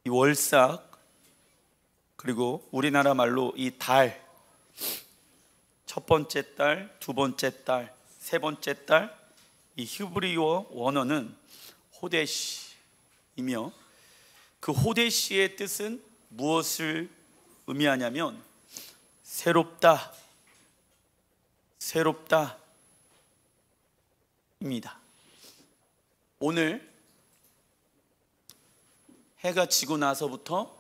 이 월삭, 그리고 우리나라 말로 이 달, 첫 번째 달, 두 번째 달, 세 번째 달, 이 히브리어 원어는 호데시이며 그 호데시의 뜻은 무엇을 의미하냐면 새롭다, 새롭다 입니다. 오늘 해가 지고 나서부터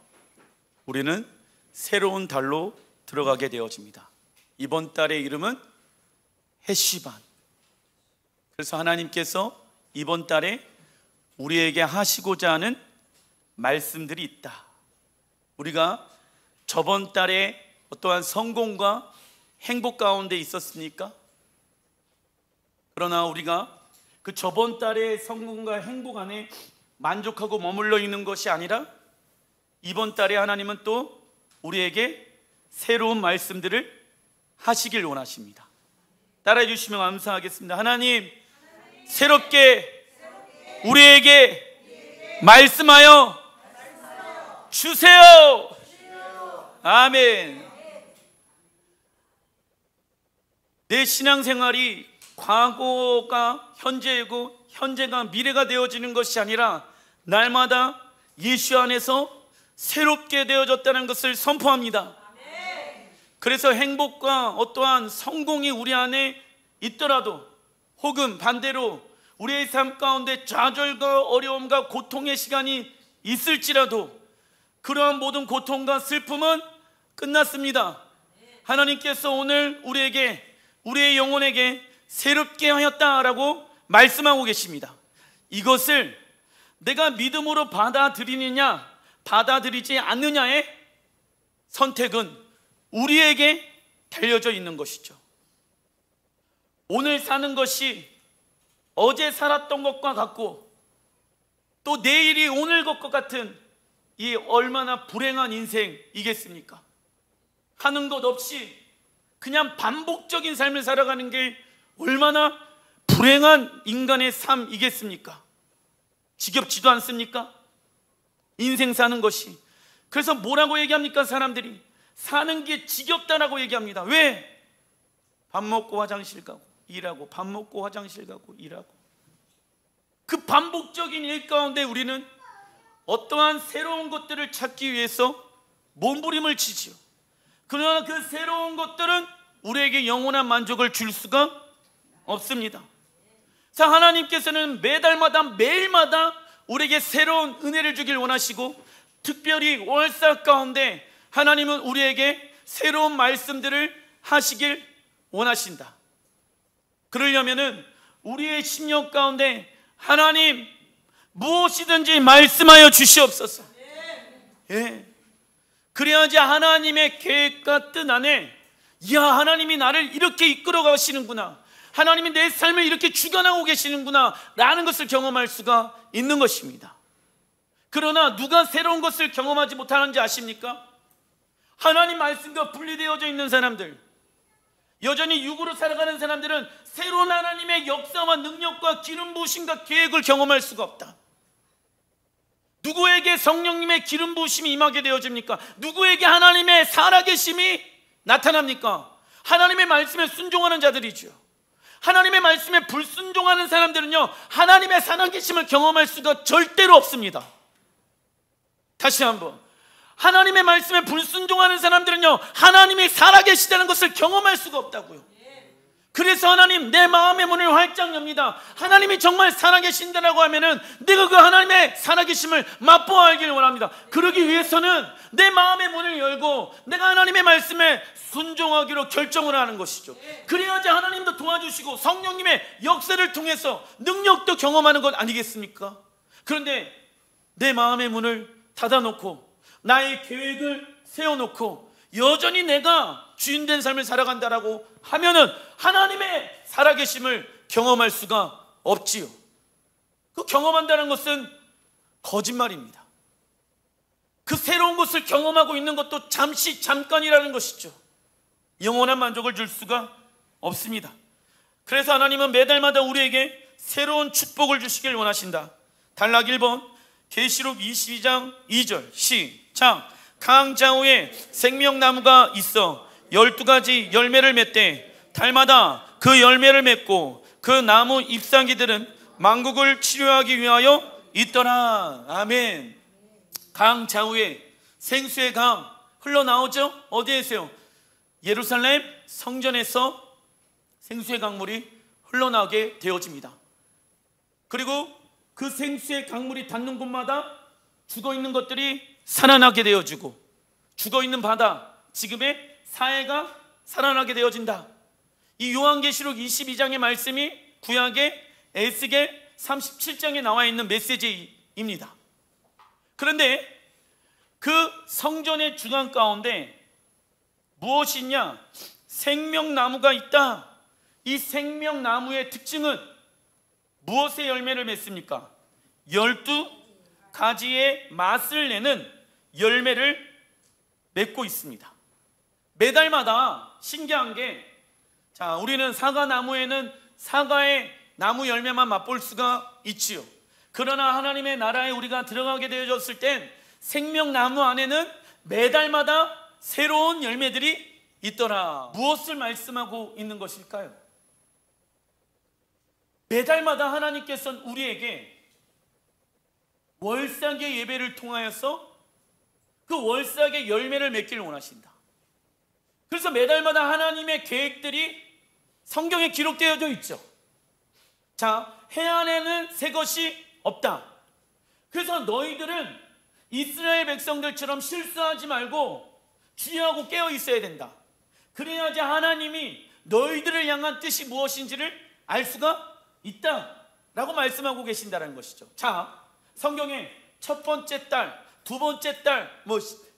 우리는 새로운 달로 들어가게 되어집니다. 이번 달의 이름은 해시반. 그래서 하나님께서 이번 달에 우리에게 하시고자 하는 말씀들이 있다. 우리가 저번 달에 어떠한 성공과 행복 가운데 있었습니까? 그러나 우리가 그 저번 달의 성공과 행복 안에 만족하고 머물러 있는 것이 아니라 이번 달에 하나님은 또 우리에게 새로운 말씀들을 하시길 원하십니다. 따라해 주시면 감사하겠습니다. 하나님, 새롭게 우리에게 말씀하여 주세요. 아멘. 내 신앙생활이 과거가 현재이고 현재가 미래가 되어지는 것이 아니라 날마다 예수 안에서 새롭게 되어졌다는 것을 선포합니다. 그래서 행복과 어떠한 성공이 우리 안에 있더라도, 혹은 반대로 우리의 삶 가운데 좌절과 어려움과 고통의 시간이 있을지라도 그러한 모든 고통과 슬픔은 끝났습니다. 하나님께서 오늘 우리에게, 우리의 영혼에게 새롭게 하였다라고 말씀하고 계십니다. 이것을 내가 믿음으로 받아들이느냐 받아들이지 않느냐의 선택은 우리에게 달려져 있는 것이죠. 오늘 사는 것이 어제 살았던 것과 같고 또 내일이 오늘 것과 같은 이 얼마나 불행한 인생이겠습니까? 하는 것 없이 그냥 반복적인 삶을 살아가는 게 얼마나 불행한 인간의 삶이겠습니까? 지겹지도 않습니까? 인생 사는 것이. 그래서 뭐라고 얘기합니까? 사람들이 사는 게 지겹다라고 얘기합니다. 왜? 밥 먹고 화장실 가고 일하고, 밥 먹고 화장실 가고 일하고. 그 반복적인 일 가운데 우리는 어떠한 새로운 것들을 찾기 위해서 몸부림을 치지요. 그러나 그 새로운 것들은 우리에게 영원한 만족을 줄 수가 없습니다. 자, 하나님께서는 매달마다 매일마다 우리에게 새로운 은혜를 주길 원하시고, 특별히 월삭 가운데 하나님은 우리에게 새로운 말씀들을 하시길 원하신다. 그러려면은 우리의 심령 가운데 하나님 무엇이든지 말씀하여 주시옵소서. 예. 그래야지 하나님의 계획과 뜻 안에, 이야, 하나님이 나를 이렇게 이끌어 가시는구나, 하나님이 내 삶을 이렇게 주관하고 계시는구나 라는 것을 경험할 수가 있는 것입니다. 그러나 누가 새로운 것을 경험하지 못하는지 아십니까? 하나님 말씀과 분리되어져 있는 사람들, 여전히 육으로 살아가는 사람들은 새로운 하나님의 역사와 능력과 기름 부으심과 계획을 경험할 수가 없다. 누구에게 성령님의 기름 부으심이 임하게 되어집니까? 누구에게 하나님의 살아계심이 나타납니까? 하나님의 말씀에 순종하는 자들이죠. 하나님의 말씀에 불순종하는 사람들은요, 하나님의 살아계심을 경험할 수가 절대로 없습니다. 다시 한번, 하나님의 말씀에 불순종하는 사람들은요, 하나님이 살아계시다는 것을 경험할 수가 없다고요. 그래서 하나님, 내 마음의 문을 활짝 엽니다. 하나님이 정말 살아계신다라고 하면은 내가 그 하나님의 살아계심을 맛보아 알기를 원합니다. 그러기 위해서는 내 마음의 문을 열고 내가 하나님의 말씀에 순종하기로 결정을 하는 것이죠. 그래야지 하나님도 도와주시고 성령님의 역사를 통해서 능력도 경험하는 것 아니겠습니까? 그런데 내 마음의 문을 닫아놓고 나의 계획을 세워놓고 여전히 내가 주인된 삶을 살아간다라고 하면은 하나님의 살아계심을 경험할 수가 없지요. 그 경험한다는 것은 거짓말입니다. 그 새로운 것을 경험하고 있는 것도 잠깐이라는 것이죠. 영원한 만족을 줄 수가 없습니다. 그래서 하나님은 매달마다 우리에게 새로운 축복을 주시길 원하신다. 단락 1번, 계시록 22장 2절 시작. 강좌우에 생명나무가 있어 12가지 열매를 맺되 달마다 그 열매를 맺고 그 나무 잎사귀들은 만국을 치료하기 위하여 있더라. 아멘. 강좌우에 생수의 강 흘러나오죠. 어디에서요? 예루살렘 성전에서 생수의 강물이 흘러나오게 되어집니다. 그리고 그 생수의 강물이 닿는 곳마다 죽어있는 것들이 살아나게 되어지고 죽어있는 바다, 지금의 사해가 살아나게 되어진다. 이 요한계시록 22장의 말씀이 구약의 에스겔 37장에 나와 있는 메시지입니다. 그런데 그 성전의 중앙 가운데 무엇이 있냐? 생명나무가 있다. 이 생명나무의 특징은 무엇의 열매를 맺습니까? 12가지의 맛을 내는 열매를 맺고 있습니다. 매달마다 신기한 게, 자, 우리는 사과나무에는 사과의 나무 열매만 맛볼 수가 있지요. 그러나 하나님의 나라에 우리가 들어가게 되어졌을 땐 생명나무 안에는 매달마다 새로운 열매들이 있더라. 무엇을 말씀하고 있는 것일까요? 매달마다 하나님께서는 우리에게 월삭의 예배를 통하여서 그 월삭의 열매를 맺기를 원하신다. 그래서 매달마다 하나님의 계획들이 성경에 기록되어져 있죠. 자, 해안에는 새 것이 없다. 그래서 너희들은 이스라엘 백성들처럼 실수하지 말고 주의하고 깨어 있어야 된다. 그래야지 하나님이 너희들을 향한 뜻이 무엇인지를 알 수가 있다라고 말씀하고 계신다는 것이죠. 자, 성경에 첫 번째 달, 두 번째 달,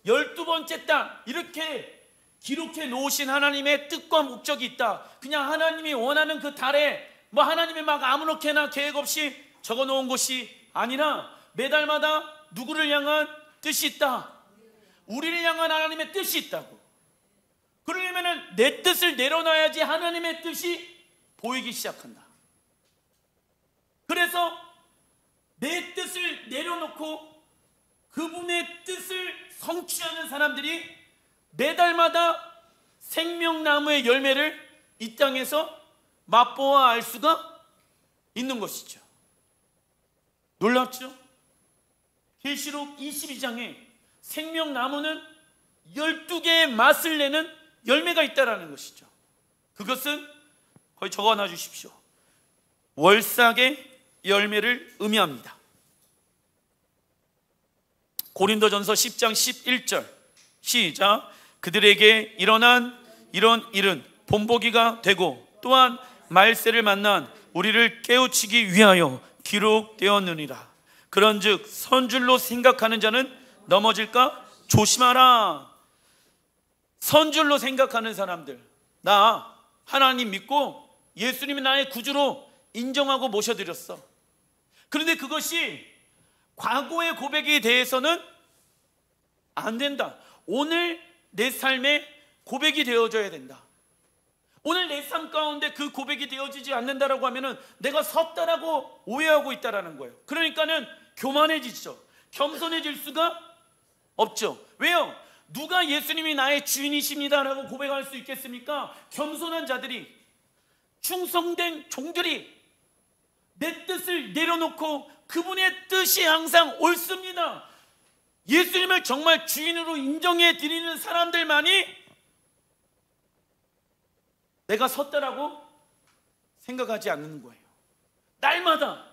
12번째 달 이렇게 기록해 놓으신 하나님의 뜻과 목적이 있다. 그냥 하나님이 원하는 그 달에 하나님이 막 아무렇게나 계획 없이 적어 놓은 것이 아니라 매달마다 누구를 향한 뜻이 있다. 우리를 향한 하나님의 뜻이 있다고. 그러려면 내 뜻을 내려놔야지 하나님의 뜻이 보이기 시작한다. 그래서 내 뜻을 내려놓고 그분의 뜻을 성취하는 사람들이 매달마다 생명나무의 열매를 이 땅에서 맛보아 알 수가 있는 것이죠. 놀랍죠? 계시록 22장에 생명나무는 12개의 맛을 내는 열매가 있다는 것이죠. 그것은 거기 적어놔 주십시오. 월삭의 열매를 의미합니다. 고린도전서 10장 11절 시작. 그들에게 일어난 이런 일은 본보기가 되고 또한 말세를 만난 우리를 깨우치기 위하여 기록되었느니라. 그런즉 선줄로 생각하는 자는 넘어질까 조심하라. 선줄로 생각하는 사람들, 나 하나님 믿고 예수님이 나의 구주로 인정하고 모셔드렸어. 그런데 그것이 과거의 고백에 대해서는 안 된다. 오늘 내 삶에 고백이 되어져야 된다. 오늘 내 삶 가운데 그 고백이 되어지지 않는다라고 하면은 내가 섰다라고 오해하고 있다라는 거예요. 그러니까는 교만해지죠. 겸손해질 수가 없죠. 왜요? 누가 예수님이 나의 주인이십니다라고 고백할 수 있겠습니까? 겸손한 자들이, 충성된 종들이 내 뜻을 내려놓고 그분의 뜻이 항상 옳습니다. 예수님을 정말 주인으로 인정해 드리는 사람들만이 내가 섰다라고 생각하지 않는 거예요. 날마다.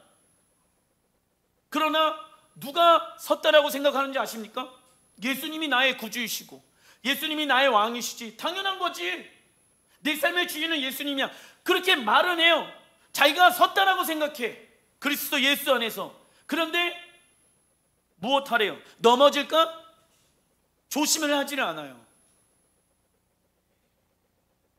그러나 누가 섰다라고 생각하는지 아십니까? 예수님이 나의 구주이시고 예수님이 나의 왕이시지. 당연한 거지. 내 삶의 주인은 예수님이야. 그렇게 말은 해요. 자기가 섰다라고 생각해. 그리스도 예수 안에서. 그런데 무엇하래요? 넘어질까? 조심을 하지는 않아요.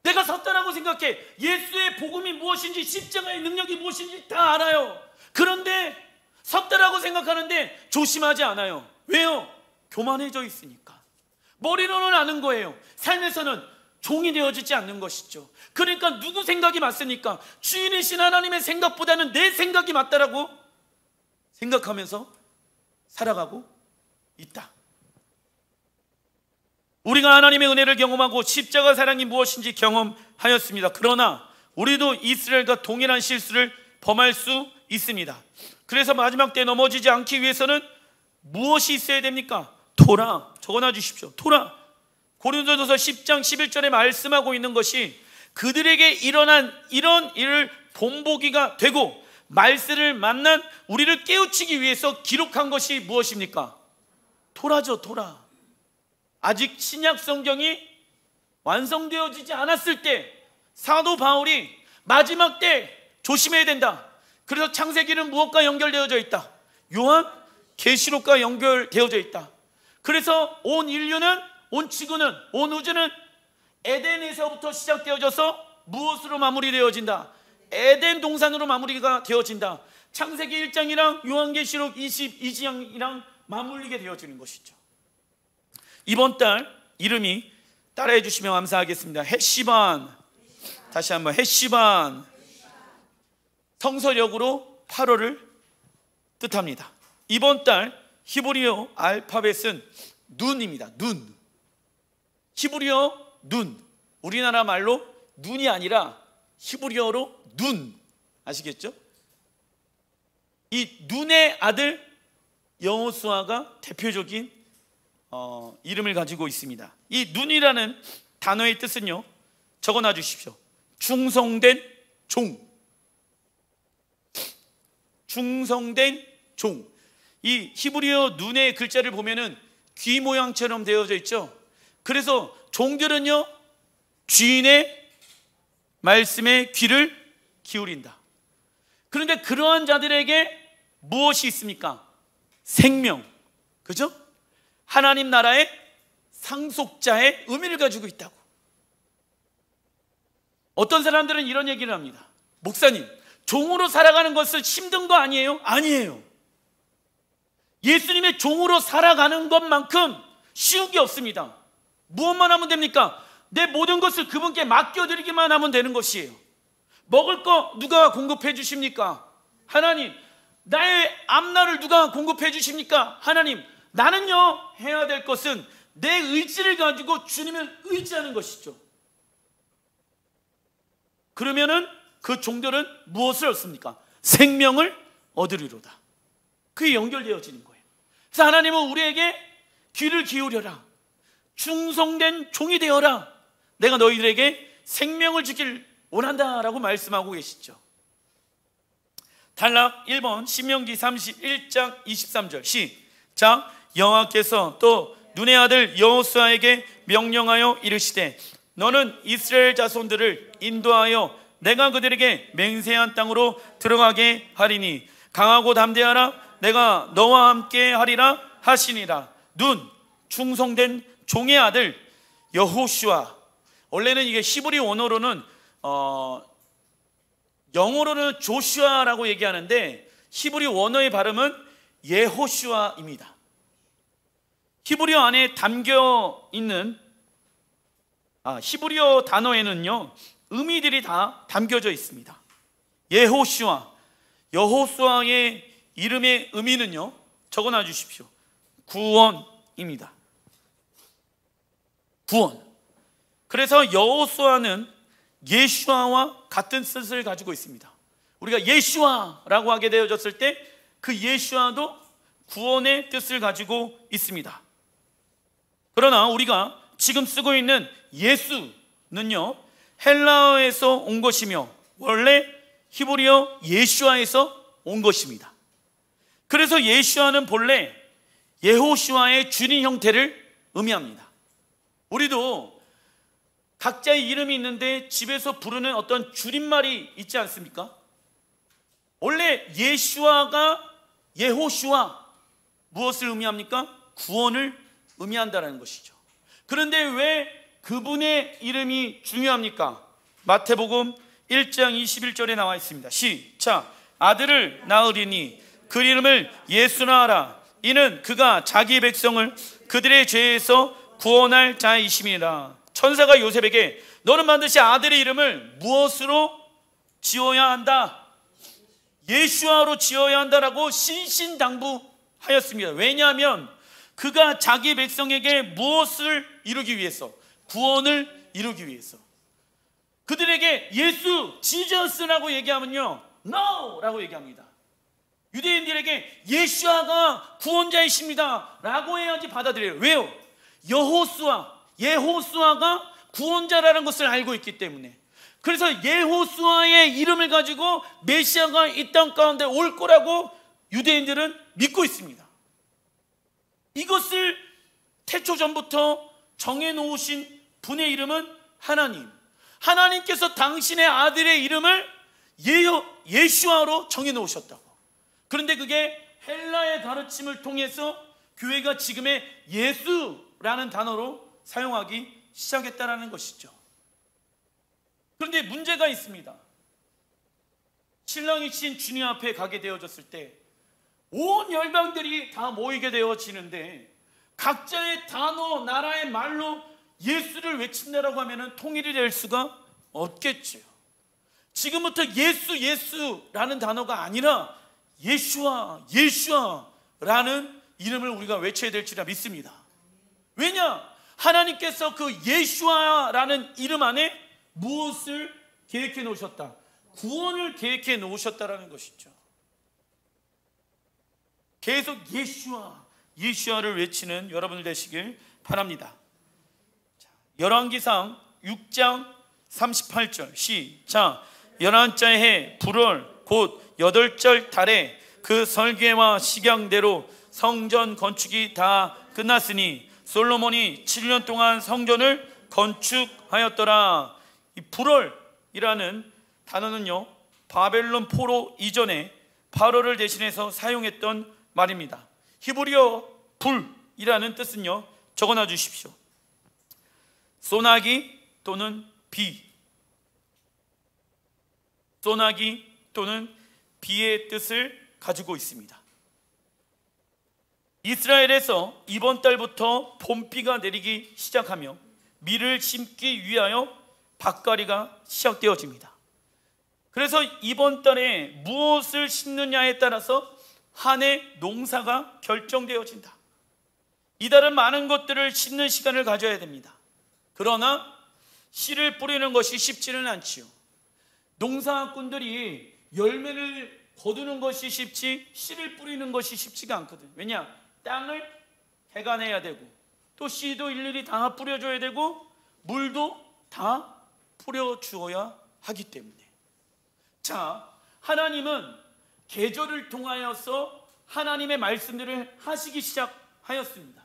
내가 섰다라고 생각해. 예수의 복음이 무엇인지, 십자가의 능력이 무엇인지 다 알아요. 그런데 섰다라고 생각하는데 조심하지 않아요. 왜요? 교만해져 있으니까. 머리로는 아는 거예요. 삶에서는 종이 되어지지 않는 것이죠. 그러니까 누구 생각이 맞습니까? 주인이신 하나님의 생각보다는 내 생각이 맞다라고 생각하면서 살아가고 있다. 우리가 하나님의 은혜를 경험하고 십자가 사랑이 무엇인지 경험하였습니다. 그러나 우리도 이스라엘과 동일한 실수를 범할 수 있습니다. 그래서 마지막 때 넘어지지 않기 위해서는 무엇이 있어야 됩니까? 토라. 적어놔 주십시오. 토라. 고린도전서 10장 11절에 말씀하고 있는 것이 그들에게 일어난 이런 일을 본보기가 되고 말세를 만난 우리를 깨우치기 위해서 기록한 것이 무엇입니까? 토라죠. 토라. 아직 신약 성경이 완성되어지지 않았을 때 사도 바울이 마지막 때 조심해야 된다. 그래서 창세기는 무엇과 연결되어져 있다? 요한 계시록과 연결되어져 있다. 그래서 온 인류는, 온 지구는, 온 우주는 에덴에서부터 시작되어져서 무엇으로 마무리되어진다? 에덴 동산으로 마무리가 되어진다. 창세기 1장이랑 요한계시록 22장이랑 맞물리게 되어지는 것이죠. 이번 달 이름이 따라해 주시면 감사하겠습니다. 헷시반. 다시 한번 헷시반. 성서력으로 8월을 뜻합니다. 이번 달 히브리어 알파벳은 눈입니다. 눈. 히브리어 눈. 우리나라 말로 눈이 아니라 히브리어로 눈. 아시겠죠? 이 눈의 아들 여호수아가 대표적인 이름을 가지고 있습니다. 이 눈이라는 단어의 뜻은요, 적어놔 주십시오. 충성된 종. 충성된 종. 이 히브리어 눈의 글자를 보면은 귀 모양처럼 되어져 있죠. 그래서 종들은요, 주인의 말씀에 귀를 기울인다. 그런데 그러한 자들에게 무엇이 있습니까? 생명. 그죠? 하나님 나라의 상속자의 의미를 가지고 있다고. 어떤 사람들은 이런 얘기를 합니다. 목사님, 종으로 살아가는 것은 힘든 거 아니에요? 아니에요. 예수님의 종으로 살아가는 것만큼 쉬운 게 없습니다. 무엇만 하면 됩니까? 내 모든 것을 그분께 맡겨드리기만 하면 되는 것이에요. 먹을 거 누가 공급해 주십니까? 하나님. 나의 앞날을 누가 공급해 주십니까? 하나님. 나는요, 해야 될 것은 내 의지를 가지고 주님을 의지하는 것이죠. 그러면은 그 종들은 무엇을 얻습니까? 생명을 얻으리로다. 그게 연결되어지는 거예요. 그래서 하나님은 우리에게 귀를 기울여라. 충성된 종이 되어라. 내가 너희들에게 생명을 주길 원한다라고 말씀하고 계시죠. 단락 1번 신명기 31장 23절 시작. 여호와께서 또 눈의 아들 여호수아에게 명령하여 이르시되 너는 이스라엘 자손들을 인도하여 내가 그들에게 맹세한 땅으로 들어가게 하리니 강하고 담대하라. 내가 너와 함께 하리라 하시니라. 눈, 충성된 종의 아들 여호슈아. 원래는 이게 히브리 원어로는 영어로는 조슈아라고 얘기하는데 히브리 원어의 발음은 예호슈아입니다. 히브리어 안에 담겨 있는 히브리어 단어에는요, 의미들이 다 담겨져 있습니다. 예호슈아, 여호수아의 이름의 의미는요, 적어놔 주십시오. 구원입니다. 구원. 그래서 여호수아는 예슈아와 같은 뜻을 가지고 있습니다. 우리가 예슈아라고 하게 되어졌을 때 그 예슈아도 구원의 뜻을 가지고 있습니다. 그러나 우리가 지금 쓰고 있는 예수는요, 헬라어에서 온 것이며 원래 히브리어 예슈아에서 온 것입니다. 그래서 예슈아는 본래 예호슈아의 줄인 형태를 의미합니다. 우리도 각자의 이름이 있는데 집에서 부르는 어떤 줄임말이 있지 않습니까? 원래 예슈아가 예호슈아, 무엇을 의미합니까? 구원을 의미한다는 것이죠. 그런데 왜 그분의 이름이 중요합니까? 마태복음 1장 21절에 나와 있습니다. 시작. 아들을 낳으리니 그 이름을 예수라 하라. 이는 그가 자기 백성을 그들의 죄에서 구원할 자이심이라. 천사가 요셉에게 너는 반드시 아들의 이름을 무엇으로 지어야 한다? 예슈아로 지어야 한다라고 신신당부해 하였습니다. 왜냐하면 그가 자기 백성에게 무엇을 이루기 위해서? 구원을 이루기 위해서. 그들에게 예수, 지저스라고 얘기하면요, No! 라고 얘기합니다. 유대인들에게 예수아가 구원자이십니다 라고 해야지 받아들여요. 왜요? 예호수아가 구원자라는 것을 알고 있기 때문에. 그래서 예호수아의 이름을 가지고 메시아가 이 땅 가운데 올 거라고 유대인들은 믿고 있습니다. 이것을 태초 전부터 정해놓으신 분의 이름은 하나님. 하나님께서 당신의 아들의 이름을 예수아로 정해놓으셨다고. 그런데 그게 헬라의 가르침을 통해서 교회가 지금의 예수라는 단어로 사용하기 시작했다는 것이죠. 그런데 문제가 있습니다. 신랑이신 주님 앞에 가게 되어졌을 때 온 열방들이 다 모이게 되어지는데 각자의 단어, 나라의 말로 예수를 외친다라고 하면 통일이 될 수가 없겠죠. 지금부터 예수라는 단어가 아니라 예수아라는 이름을 우리가 외쳐야 될지라 믿습니다. 왜냐? 하나님께서 그 예수아라는 이름 안에 무엇을 계획해 놓으셨다? 구원을 계획해 놓으셨다라는 것이죠. 계속 예수아를 외치는 여러분들 되시길 바랍니다. 열왕기상 6장 38절 시작. 11자의 해 불월 곧 8절 달에 그 설계와 식양대로 성전 건축이 다 끝났으니 솔로몬이 7년 동안 성전을 건축하였더라. 이 불월이라는 단어는요, 바벨론 포로 이전에 바로를 대신해서 사용했던 말입니다. 히브리어 불이라는 뜻은요, 적어놔 주십시오. 소나기 또는 비, 소나기 또는 비의 뜻을 가지고 있습니다. 이스라엘에서 이번 달부터 봄비가 내리기 시작하며 밀을 심기 위하여 밭刈이가 시작되어집니다. 그래서 이번 달에 무엇을 심느냐에 따라서 한 해 농사가 결정되어진다. 이달은 많은 것들을 심는 시간을 가져야 됩니다. 그러나 씨를 뿌리는 것이 쉽지는 않지요. 농사꾼들이 열매를 거두는 것이 쉽지 씨를 뿌리는 것이 쉽지가 않거든. 왜냐? 땅을 개간해야 되고 또 씨도 일일이 다 뿌려줘야 되고 물도 다 뿌려주어야 하기 때문에. 자, 하나님은 계절을 통하여서 하나님의 말씀들을 하시기 시작하였습니다.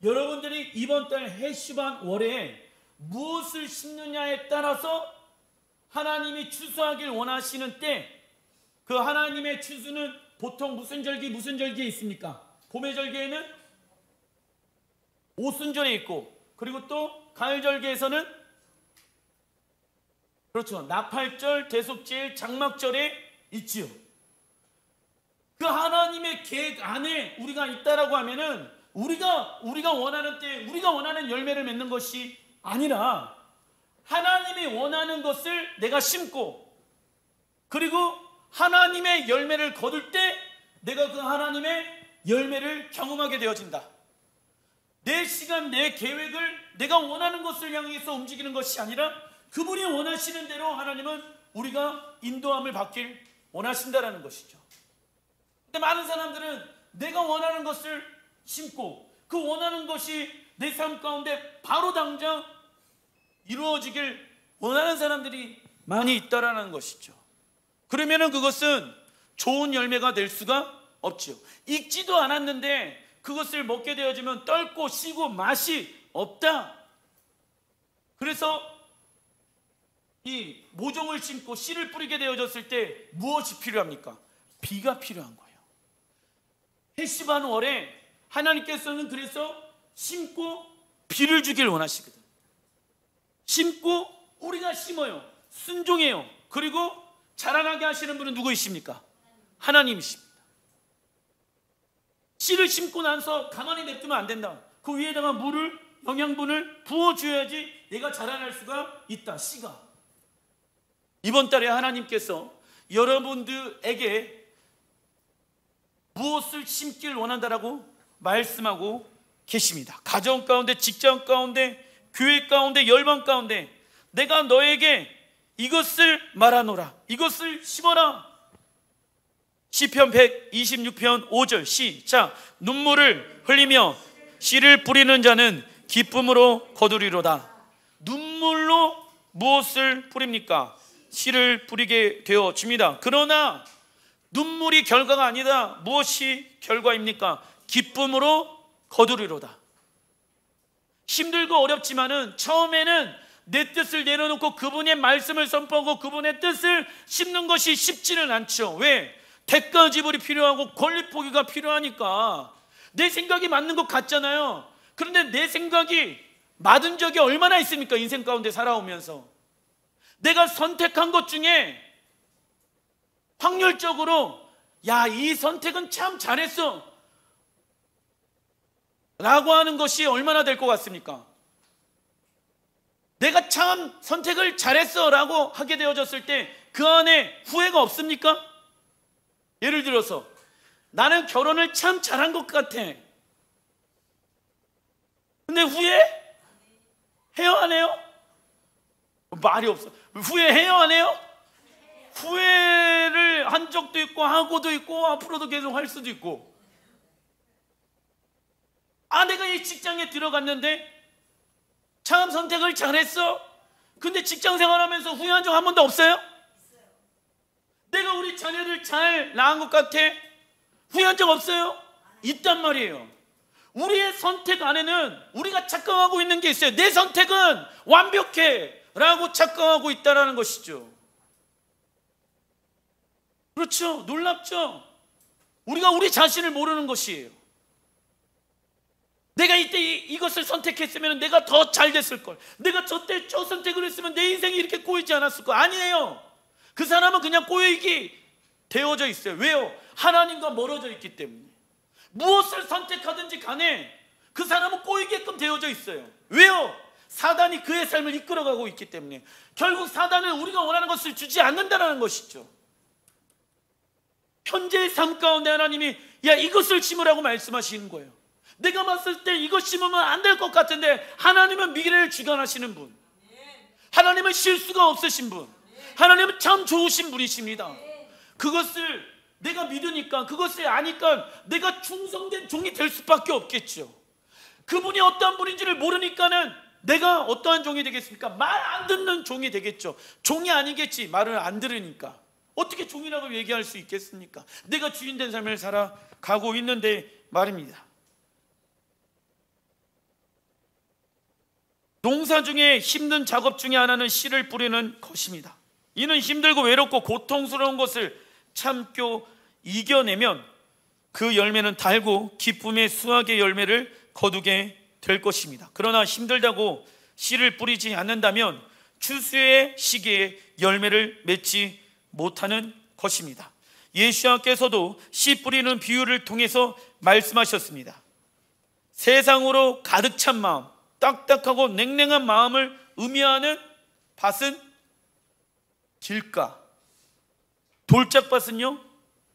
여러분들이 이번 달 해시반 월에 무엇을 심느냐에 따라서 하나님이 추수하길 원하시는 때, 그 하나님의 추수는 보통 무슨 절기에 있습니까? 봄의 절기에는 오순절에 있고, 그리고 또 가을 절기에서는 그렇죠, 나팔절, 대속절, 장막절에 있지요. 그 하나님의 계획 안에 우리가 있다라고 하면은 우리가 원하는 때 우리가 원하는 열매를 맺는 것이 아니라 하나님이 원하는 것을 내가 심고, 그리고 하나님의 열매를 거둘 때 내가 그 하나님의 열매를 경험하게 되어진다. 내 시간, 내 계획을 내가 원하는 것을 향해서 움직이는 것이 아니라 그분이 원하시는 대로 하나님은 우리가 인도함을 받길 원하신다라는 것이죠. 근데 많은 사람들은 내가 원하는 것을 심고 그 원하는 것이 내 삶 가운데 바로 당장 이루어지길 원하는 사람들이 많이 있다라는 것이죠. 그러면은 그것은 좋은 열매가 될 수가 없죠. 익지도 않았는데 그것을 먹게 되어지면 떫고 시고 맛이 없다. 그래서 이 모종을 심고 씨를 뿌리게 되어졌을 때 무엇이 필요합니까? 비가 필요한 거예요. 해시반 월에 하나님께서는 그래서 심고 비를 주길 원하시거든. 심고 우리가 심어요. 순종해요. 그리고 자라나게 하시는 분은 누구이십니까? 하나님이십니다. 씨를 심고 나서 가만히 냅두면 안 된다. 그 위에다가 물을, 영양분을 부어줘야지 얘가 자라날 수가 있다. 씨가. 이번 달에 하나님께서 여러분들에게 무엇을 심기를 원한다라고 말씀하고 계십니다. 가정 가운데, 직장 가운데, 교회 가운데, 열방 가운데 내가 너에게 이것을 말하노라, 이것을 심어라. 시편 126편 5절 시작. 눈물을 흘리며 씨를 뿌리는 자는 기쁨으로 거두리로다. 눈물로 무엇을 뿌립니까? 씨를 뿌리게 되어집니다. 그러나 눈물이 결과가 아니다. 무엇이 결과입니까? 기쁨으로 거두리로다. 힘들고 어렵지만은 처음에는 내 뜻을 내려놓고 그분의 말씀을 선포하고 그분의 뜻을 심는 것이 쉽지는 않죠. 왜? 대가 지불이 필요하고 권리 포기가 필요하니까. 내 생각이 맞는 것 같잖아요. 그런데 내 생각이 맞은 적이 얼마나 있습니까? 인생 가운데 살아오면서 내가 선택한 것 중에 확률적으로 야, 이 선택은 참 잘했어 라고 하는 것이 얼마나 될 것 같습니까? 내가 참 선택을 잘했어 라고 하게 되어졌을 때 그 안에 후회가 없습니까? 예를 들어서 나는 결혼을 참 잘한 것 같아. 근데 후회? 해요 안 해요? 말이 없어. 후회해요 안 해요? 후회를 한 적도 있고 하고도 있고 앞으로도 계속 할 수도 있고. 아, 내가 이 직장에 들어갔는데 참 선택을 잘했어. 근데 직장 생활하면서 후회한 적 한 번도 없어요? 내가 우리 자녀를 잘 낳은 것 같아? 후회한 적 없어요? 있단 말이에요. 우리의 선택 안에는 우리가 착각하고 있는 게 있어요. 내 선택은 완벽해 라고 착각하고 있다는 것이죠. 그렇죠? 놀랍죠? 우리가 우리 자신을 모르는 것이에요. 내가 이때 이것을 선택했으면 내가 더 잘 됐을 걸. 내가 저때 저 선택을 했으면 내 인생이 이렇게 꼬이지 않았을 걸. 아니에요. 그 사람은 그냥 꼬이기 되어져 있어요. 왜요? 하나님과 멀어져 있기 때문에. 무엇을 선택하든지 간에 그 사람은 꼬이게끔 되어져 있어요. 왜요? 사단이 그의 삶을 이끌어가고 있기 때문에. 결국 사단은 우리가 원하는 것을 주지 않는다는 것이죠. 현재의 삶 가운데 하나님이 야, 이것을 심으라고 말씀하시는 거예요. 내가 봤을 때 이것 심으면 안 될 것 같은데 하나님은 미래를 주관하시는 분, 하나님은 실수가 없으신 분, 하나님은 참 좋으신 분이십니다. 그것을 내가 믿으니까, 그것을 아니까 내가 충성된 종이 될 수밖에 없겠죠. 그분이 어떠한 분인지를 모르니까는 내가 어떠한 종이 되겠습니까? 말 안 듣는 종이 되겠죠. 종이 아니겠지. 말을 안 들으니까 어떻게 종이라고 얘기할 수 있겠습니까? 내가 주인된 삶을 살아가고 있는데 말입니다. 농사 중에 힘든 작업 중에 하나는 씨를 뿌리는 것입니다. 이는 힘들고 외롭고 고통스러운 것을 참고 이겨내면 그 열매는 달고 기쁨의 수확의 열매를 거두게 될 것입니다. 그러나 힘들다고 씨를 뿌리지 않는다면 추수의 시기에 열매를 맺지 못하는 것입니다. 예수님께서도 씨 뿌리는 비유를 통해서 말씀하셨습니다. 세상으로 가득 찬 마음, 딱딱하고 냉랭한 마음을 의미하는 밭은 길가, 돌짝밭은요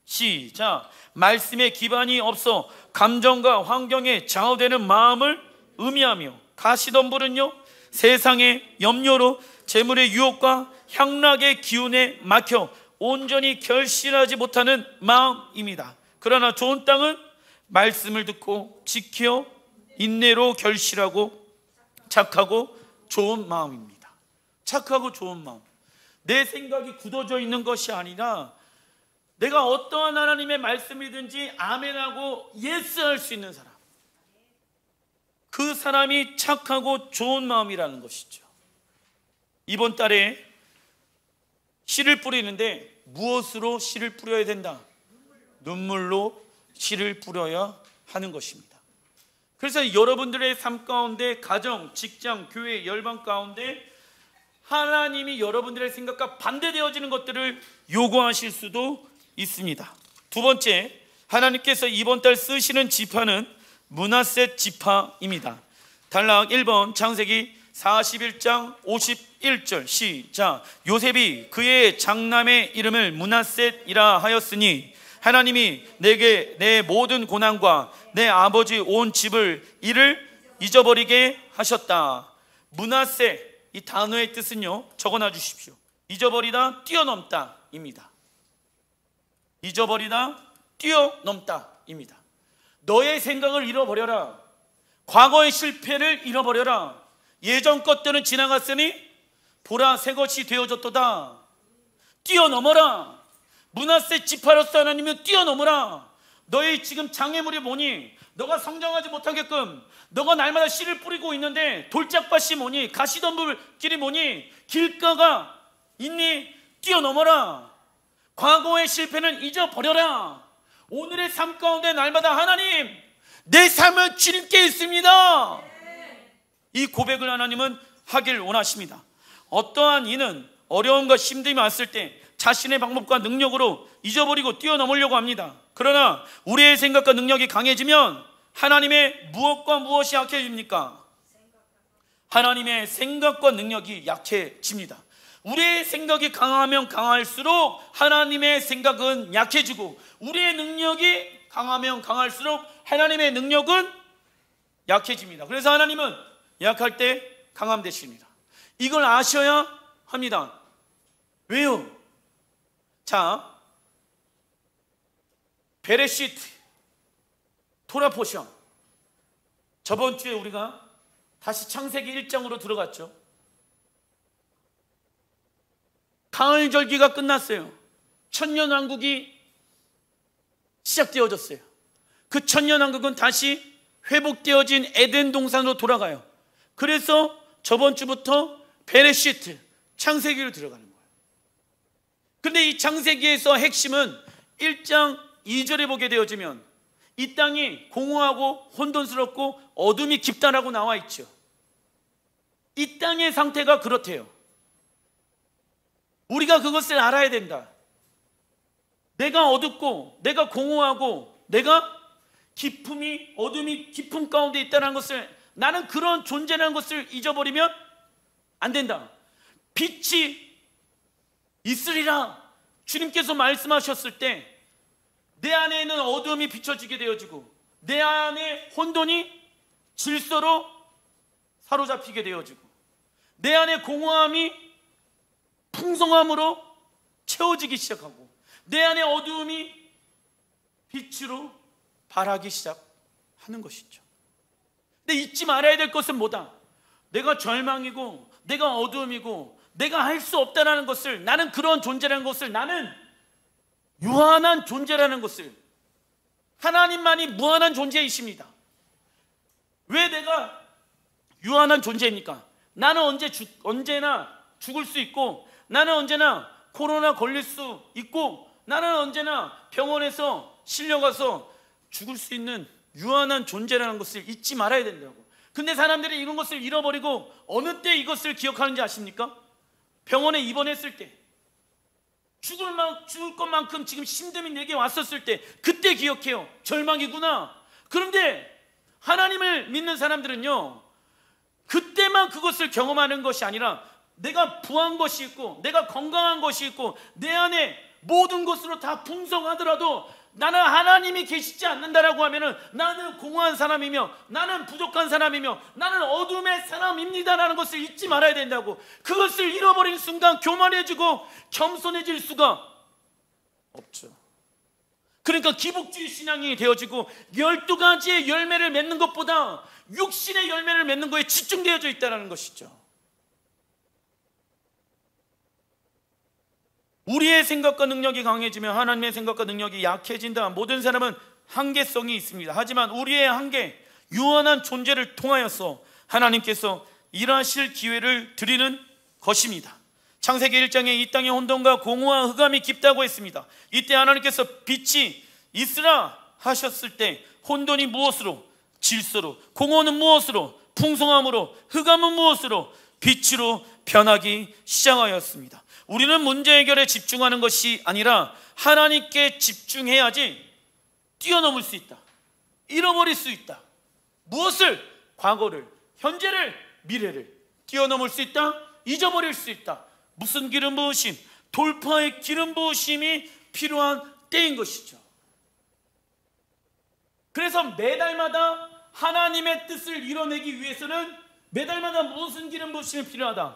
시작. 말씀에 기반이 없어 감정과 환경에 좌우되는 마음을 의미하며, 가시덤불은요 세상의 염려로 재물의 유혹과 향락의 기운에 막혀 온전히 결실하지 못하는 마음입니다. 그러나 좋은 땅은 말씀을 듣고 지켜 인내로 결실하고 착하고 좋은 마음입니다. 착하고 좋은 마음. 내 생각이 굳어져 있는 것이 아니라 내가 어떠한 하나님의 말씀이든지 아멘하고 예스할 수 있는 사람, 그 사람이 착하고 좋은 마음이라는 것이죠. 이번 달에 씨를 뿌리는데 무엇으로 씨를 뿌려야 된다? 눈물로 씨를 뿌려야 하는 것입니다. 그래서 여러분들의 삶 가운데, 가정, 직장, 교회, 열방 가운데 하나님이 여러분들의 생각과 반대되어지는 것들을 요구하실 수도 있습니다. 두 번째, 하나님께서 이번 달 쓰시는 지파는 므낫셋 지파입니다. 단락 1번 창세기 41장 51절 시작. 요셉이 그의 장남의 이름을 므낫셋이라 하였으니 하나님이 내게 내 모든 고난과 내 아버지 온 집을 이를 잊어버리게 하셨다. 므낫세, 이 단어의 뜻은요, 적어놔 주십시오. 잊어버리다, 뛰어넘다 입니다. 잊어버리다, 뛰어넘다 입니다. 너의 생각을 잃어버려라. 과거의 실패를 잃어버려라. 예전 것들은 지나갔으니 보라, 새 것이 되어졌도다. 뛰어넘어라. 므낫세 지파로서 하나님은 뛰어넘어라. 너의 지금 장애물이 뭐니? 너가 성장하지 못하게끔 너가 날마다 씨를 뿌리고 있는데 돌짝밭이 뭐니? 가시덤불길이 뭐니? 길가가 있니? 뛰어넘어라. 과거의 실패는 잊어버려라. 오늘의 삶 가운데 날마다 하나님, 내 삶은 주님께 있습니다. 이 고백을 하나님은 하길 원하십니다. 어떠한 이는 어려움과 힘듦이 왔을 때 자신의 방법과 능력으로 잊어버리고 뛰어넘으려고 합니다. 그러나 우리의 생각과 능력이 강해지면 하나님의 무엇과 무엇이 약해집니까? 하나님의 생각과 능력이 약해집니다. 우리의 생각이 강하면 강할수록 하나님의 생각은 약해지고, 우리의 능력이 강하면 강할수록 하나님의 능력은 약해집니다. 그래서 하나님은 약할 때 강함 되십니다. 이걸 아셔야 합니다. 왜요? 자, 베레시트, 토라 포션. 저번 주에 우리가 다시 창세기 1장으로 들어갔죠. 가을 절기가 끝났어요. 천년왕국이 시작되어졌어요. 그 천년왕국은 다시 회복되어진 에덴 동산으로 돌아가요. 그래서 저번 주부터 베레시트, 창세기로 들어가는 거예요. 근데 이 창세기에서 핵심은 1장 2절에 보게 되어지면 이 땅이 공허하고 혼돈스럽고 어둠이 깊다라고 나와 있죠. 이 땅의 상태가 그렇대요. 우리가 그것을 알아야 된다. 내가 어둡고 내가 공허하고 내가 기품이, 어둠이 깊은 가운데 있다는 것을, 나는 그런 존재라는 것을 잊어버리면 안 된다. 빛이 있으리라 주님께서 말씀하셨을 때 내 안에 있는 어둠이 비춰지게 되어지고 내 안에 혼돈이 질서로 사로잡히게 되어지고 내 안에 공허함이 풍성함으로 채워지기 시작하고 내 안에 어두움이 빛으로 발하기 시작하는 것이죠. 근데 잊지 말아야 될 것은 뭐다? 내가 절망이고 내가 어두움이고 내가 할 수 없다는 것을, 나는 그런 존재라는 것을, 나는 유한한 존재라는 것을, 하나님만이 무한한 존재이십니다. 왜 내가 유한한 존재입니까? 나는 언제나 죽을 수 있고, 나는 언제나 코로나 걸릴 수 있고, 나는 언제나 병원에서 실려가서 죽을 수 있는 유한한 존재라는 것을 잊지 말아야 된다고. 근데 사람들이 이런 것을 잃어버리고 어느 때 이것을 기억하는지 아십니까? 병원에 입원했을 때, 죽을 것만큼 지금 힘듦이 내게 왔었을 때, 그때 기억해요. 절망이구나. 그런데 하나님을 믿는 사람들은요, 그때만 그것을 경험하는 것이 아니라 내가 부한 것이 있고 내가 건강한 것이 있고 내 안에 모든 것으로 다 풍성하더라도 나는 하나님이 계시지 않는다라고 하면은 나는 공허한 사람이며 나는 부족한 사람이며 나는 어둠의 사람입니다라는 것을 잊지 말아야 된다고. 그것을 잃어버린 순간 교만해지고 겸손해질 수가 없죠. 그러니까 기복주의 신앙이 되어지고 12가지의 열매를 맺는 것보다 육신의 열매를 맺는 것에 집중되어져 있다는 것이죠. 우리의 생각과 능력이 강해지면 하나님의 생각과 능력이 약해진다. 모든 사람은 한계성이 있습니다. 하지만 우리의 한계, 유한한 존재를 통하여서 하나님께서 일하실 기회를 드리는 것입니다. 창세기 1장에 이 땅의 혼돈과 공허와 흑암이 깊다고 했습니다. 이때 하나님께서 빛이 있으라 하셨을 때 혼돈이 무엇으로? 질서로. 공허는 무엇으로? 풍성함으로. 흑암은 무엇으로? 빛으로 변하기 시작하였습니다. 우리는 문제 해결에 집중하는 것이 아니라 하나님께 집중해야지 뛰어넘을 수 있다. 잃어버릴 수 있다. 무엇을? 과거를, 현재를, 미래를 뛰어넘을 수 있다. 잊어버릴 수 있다. 무슨 기름 부으심? 돌파의 기름 부으심이 필요한 때인 것이죠. 그래서 매달마다 하나님의 뜻을 이뤄내기 위해서는 매달마다 무슨 기름 부으심이 필요하다?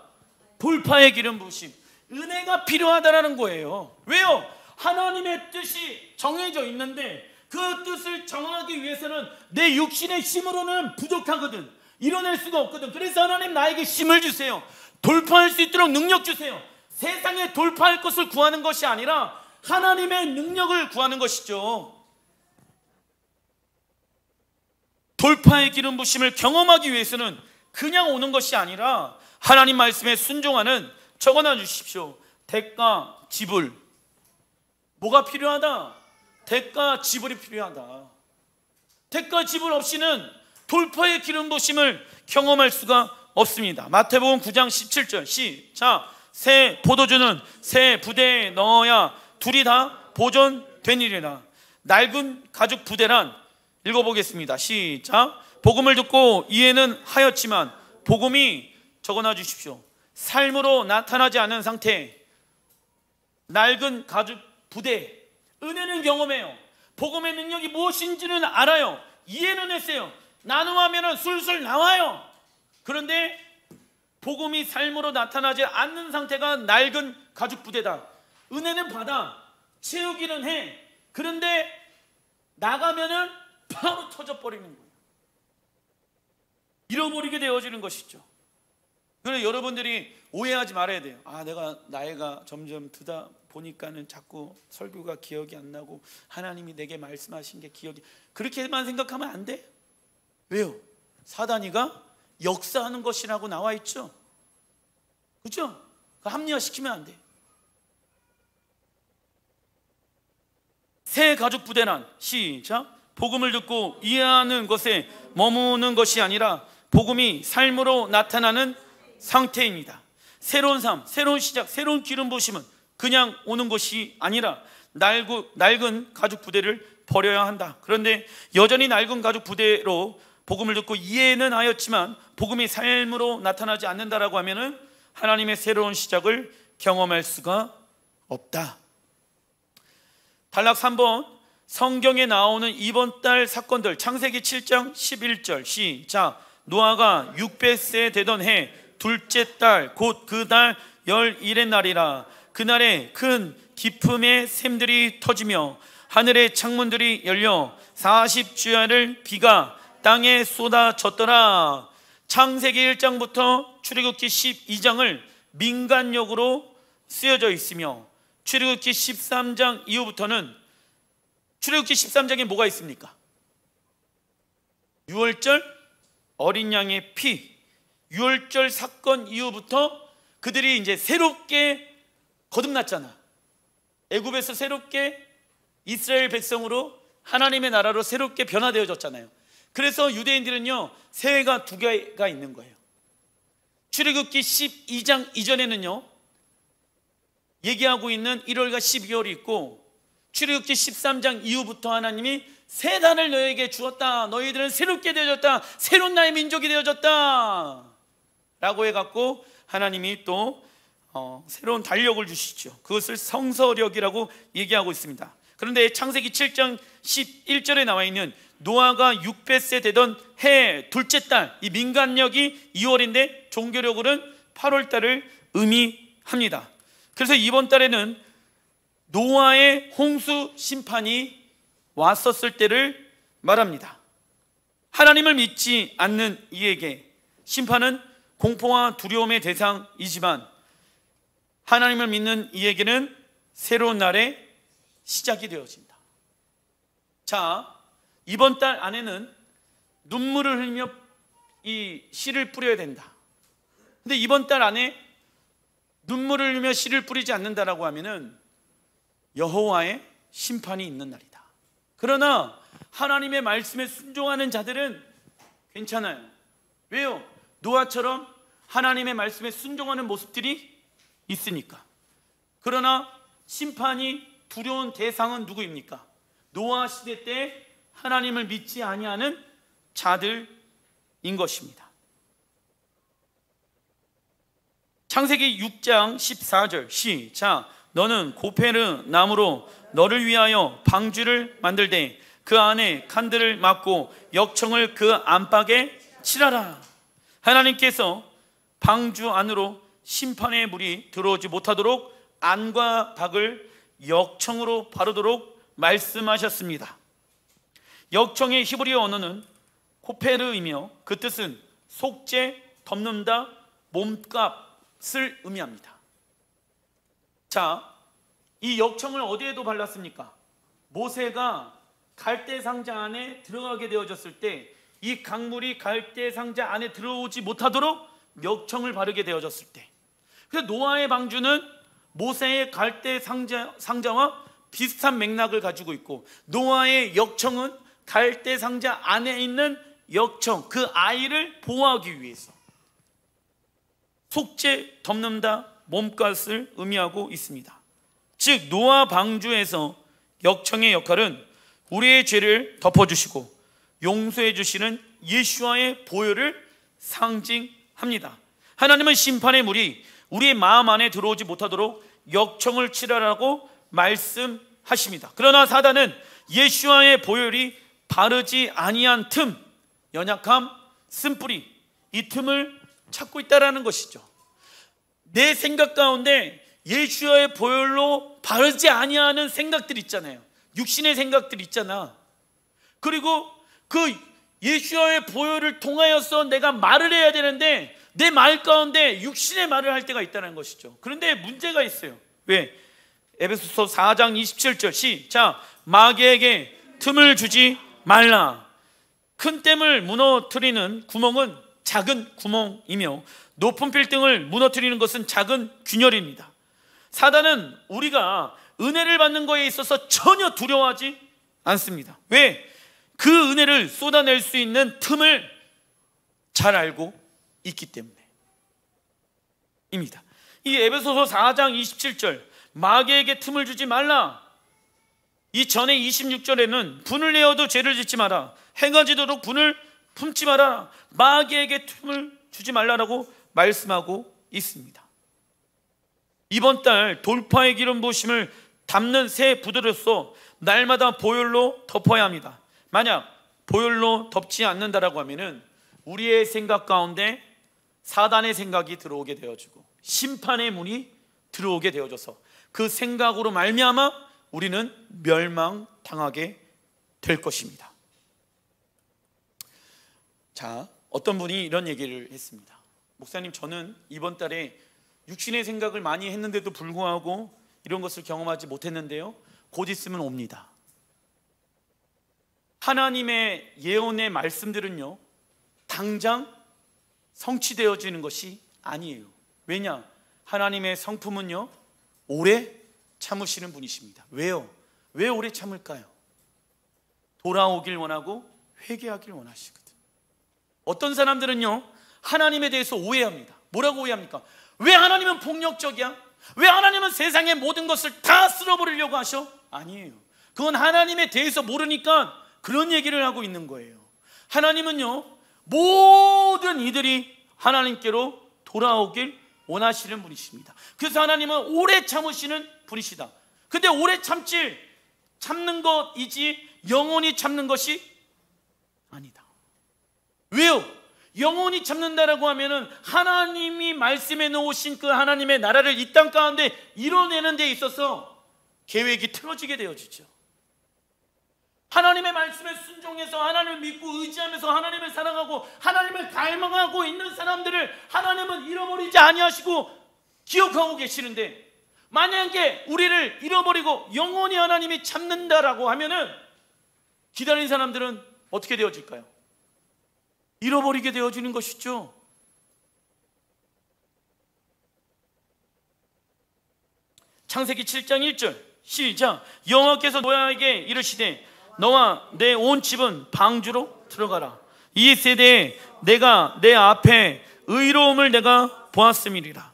돌파의 기름 부으심, 은혜가 필요하다라는 거예요. 왜요? 하나님의 뜻이 정해져 있는데 그 뜻을 정하기 위해서는 내 육신의 힘으로는 부족하거든. 이뤄낼 수가 없거든. 그래서 하나님 나에게 힘을 주세요. 돌파할 수 있도록 능력 주세요. 세상에 돌파할 것을 구하는 것이 아니라 하나님의 능력을 구하는 것이죠. 돌파의 기름 부심을 경험하기 위해서는 그냥 오는 것이 아니라 하나님 말씀에 순종하는, 적어놔 주십시오, 대가 지불. 뭐가 필요하다? 대가 지불이 필요하다. 대가 지불 없이는 돌파의 기름 부심을 경험할 수가 없습니다. 마태복음 9장 17절 시작. 새 포도주는 새 부대에 넣어야 둘이 다 보존되니라. 낡은 가죽 부대란, 읽어보겠습니다. 시작. 복음을 듣고 이해는 하였지만, 복음이, 적어놔 주십시오, 삶으로 나타나지 않은 상태, 낡은 가죽 부대. 은혜는 경험해요. 복음의 능력이 무엇인지는 알아요. 이해는 했어요. 나눔하면 술술 나와요. 그런데 복음이 삶으로 나타나지 않는 상태가 낡은 가죽 부대다. 은혜는 받아, 채우기는 해. 그런데 나가면은 바로 터져버리는 거예요. 잃어버리게 되어지는 것이죠. 그래서 여러분들이 오해하지 말아야 돼요. 내가 나이가 점점 드다 보니까는 자꾸 설교가 기억이 안 나고 하나님이 내게 말씀하신 게 기억이, 그렇게만 생각하면 안 돼. 왜요? 사단이가 역사하는 것이라고 나와 있죠. 그렇죠? 합리화시키면 안 돼. 새 가죽 부대란, 시작. 복음을 듣고 이해하는 것에 머무는 것이 아니라 복음이 삶으로 나타나는 상태입니다. 새로운 삶, 새로운 시작, 새로운 기름 부으심은 그냥 오는 것이 아니라 낡은 가죽 부대를 버려야 한다. 그런데 여전히 낡은 가죽 부대로 복음을 듣고 이해는 하였지만 복음이 삶으로 나타나지 않는다라고 하면은 하나님의 새로운 시작을 경험할 수가 없다. 단락 3번, 성경에 나오는 이번 달 사건들. 창세기 7장 11절 시작. 노아가 600세 되던 해 둘째 달, 곧 그 달 11의 날이라. 그날에 큰 기품의 샘들이 터지며 하늘의 창문들이 열려 40주야를 비가 땅에 쏟아졌더라. 창세기 1장부터 출애굽기 12장을 민간역으로 쓰여져 있으며 출애굽기 13장 이후부터는, 출애굽기 13장에 뭐가 있습니까? 유월절 어린 양의 피, 유월절 사건 이후부터 그들이 이제 새롭게 거듭났잖아. 애굽에서 새롭게 이스라엘 백성으로 하나님의 나라로 새롭게 변화되어졌잖아요. 그래서 유대인들은요, 새해가 두 개가 있는 거예요. 출애굽기 12장 이전에는요, 얘기하고 있는 1월과 12월이 있고, 출애굽기 13장 이후부터 하나님이 새 단을 너희에게 주었다. 너희들은 새롭게 되어졌다. 새로운 나의 민족이 되어졌다 라고 해갖고 하나님이 또 새로운 달력을 주시죠. 그것을 성서력이라고 얘기하고 있습니다. 그런데 창세기 7장 11절에 나와 있는 노아가 600세 되던 해 둘째 달, 이 민간력이 2월인데 종교력으로는 8월 달을 의미합니다. 그래서 이번 달에는 노아의 홍수 심판이 왔었을 때를 말합니다. 하나님을 믿지 않는 이에게 심판은 공포와 두려움의 대상이지만 하나님을 믿는 이에게는 새로운 날의 시작이 되어진다. 자, 이번 달 안에는 눈물을 흘리며 이 씨를 뿌려야 된다. 근데 이번 달 안에 눈물을 흘리며 씨를 뿌리지 않는다라고 하면은 여호와의 심판이 있는 날이다. 그러나 하나님의 말씀에 순종하는 자들은 괜찮아요. 왜요? 노아처럼 하나님의 말씀에 순종하는 모습들이 있으니까. 그러나 심판이 두려운 대상은 누구입니까? 노아 시대 때 하나님을 믿지 아니하는 자들인 것입니다. 창세기 6장 14절 시작. 너는 고페르 나무로 너를 위하여 방주를 만들되 그 안에 칸들을 막고 역청을 그 안팎에 칠하라. 하나님께서 방주 안으로 심판의 물이 들어오지 못하도록 안과 밖을 역청으로 바르도록 말씀하셨습니다. 역청의 히브리어 언어는 코페르이며 그 뜻은 속죄, 덮는다, 몸값을 의미합니다. 자, 이 역청을 어디에도 발랐습니까? 모세가 갈대 상자 안에 들어가게 되어졌을 때 이 강물이 갈대 상자 안에 들어오지 못하도록 역청을 바르게 되어졌을 때, 그래서 노아의 방주는 모세의 갈대 상자와 비슷한 맥락을 가지고 있고, 노아의 역청은 갈대 상자 안에 있는 역청, 그 아이를 보호하기 위해서 속죄, 덮는다, 몸값을 의미하고 있습니다. 즉 노아 방주에서 역청의 역할은 우리의 죄를 덮어주시고 용서해 주시는 예수와의 보혈을 상징합니다. 하나님은 심판의 물이 우리의 마음 안에 들어오지 못하도록 역청을 칠하라고 말씀하십니다. 그러나 사단은 예수와의 보혈이 바르지 아니한 틈, 연약함, 쓴뿌리, 이 틈을 찾고 있다는 것이죠. 내 생각 가운데 예수와의 보혈로 바르지 아니하는 생각들 있잖아요. 육신의 생각들 있잖아. 그리고 그 예수와의 보혈을 통하여서 내가 말을 해야 되는데 내 말 가운데 육신의 말을 할 때가 있다는 것이죠. 그런데 문제가 있어요. 왜? 에베소서 4장 27절 시작. 마귀에게 틈을 주지 말라. 큰 댐을 무너뜨리는 구멍은 작은 구멍이며 높은 빌딩을 무너뜨리는 것은 작은 균열입니다. 사단은 우리가 은혜를 받는 것에 있어서 전혀 두려워하지 않습니다. 왜? 그 은혜를 쏟아낼 수 있는 틈을 잘 알고 있기 때문에입니다. 이 에베소서 4장 27절 마귀에게 틈을 주지 말라. 이 전에 26절에는 분을 내어도 죄를 짓지 마라. 해가 지도록 분을 품지 마라. 마귀에게 틈을 주지 말라라고 말씀하고 있습니다. 이번 달 돌파의 기름 부으심을 담는 새 부도로서 날마다 보혈로 덮어야 합니다. 만약 보혈로 덮지 않는다라고 하면은 우리의 생각 가운데 사단의 생각이 들어오게 되어지고 심판의 문이 들어오게 되어져서 그 생각으로 말미암아 우리는 멸망당하게 될 것입니다. 자, 어떤 분이 이런 얘기를 했습니다. 목사님, 저는 이번 달에 육신의 생각을 많이 했는데도 불구하고 이런 것을 경험하지 못했는데요, 곧 있으면 옵니다. 하나님의 예언의 말씀들은요 당장 성취되어지는 것이 아니에요. 왜냐? 하나님의 성품은요 오래 참으시는 분이십니다. 왜요? 왜 오래 참을까요? 돌아오길 원하고 회개하길 원하시거든. 어떤 사람들은요 하나님에 대해서 오해합니다. 뭐라고 오해합니까? 왜 하나님은 폭력적이야? 왜 하나님은 세상의 모든 것을 다 쓸어버리려고 하셔? 아니에요. 그건 하나님에 대해서 모르니까 그런 얘기를 하고 있는 거예요. 하나님은요 모든 이들이 하나님께로 돌아오길 원하시는 분이십니다. 그래서 하나님은 오래 참으시는 분이시다. 근데 오래 참는 것이지 영원히 참는 것이 아니다. 왜요? 영원히 참는다라고 하면은 하나님이 말씀해 놓으신 그 하나님의 나라를 이 땅 가운데 이뤄내는 데 있어서 계획이 틀어지게 되어지죠. 하나님의 말씀에 순종해서 하나님을 믿고 의지하면서 하나님을 사랑하고 하나님을 갈망하고 있는 사람들을 하나님은 잃어버리지 아니하시고 기억하고 계시는데, 만약에 우리를 잃어버리고 영원히 하나님이 참는다라고 하면은 기다린 사람들은 어떻게 되어질까요? 잃어버리게 되어지는 것이죠. 창세기 7장 1절 시작. 여호와께서 노아에게 이르시되 너와 내 온 집은 방주로 들어가라. 이 세대에 내가 내 앞에 의로움을 내가 보았음이리라.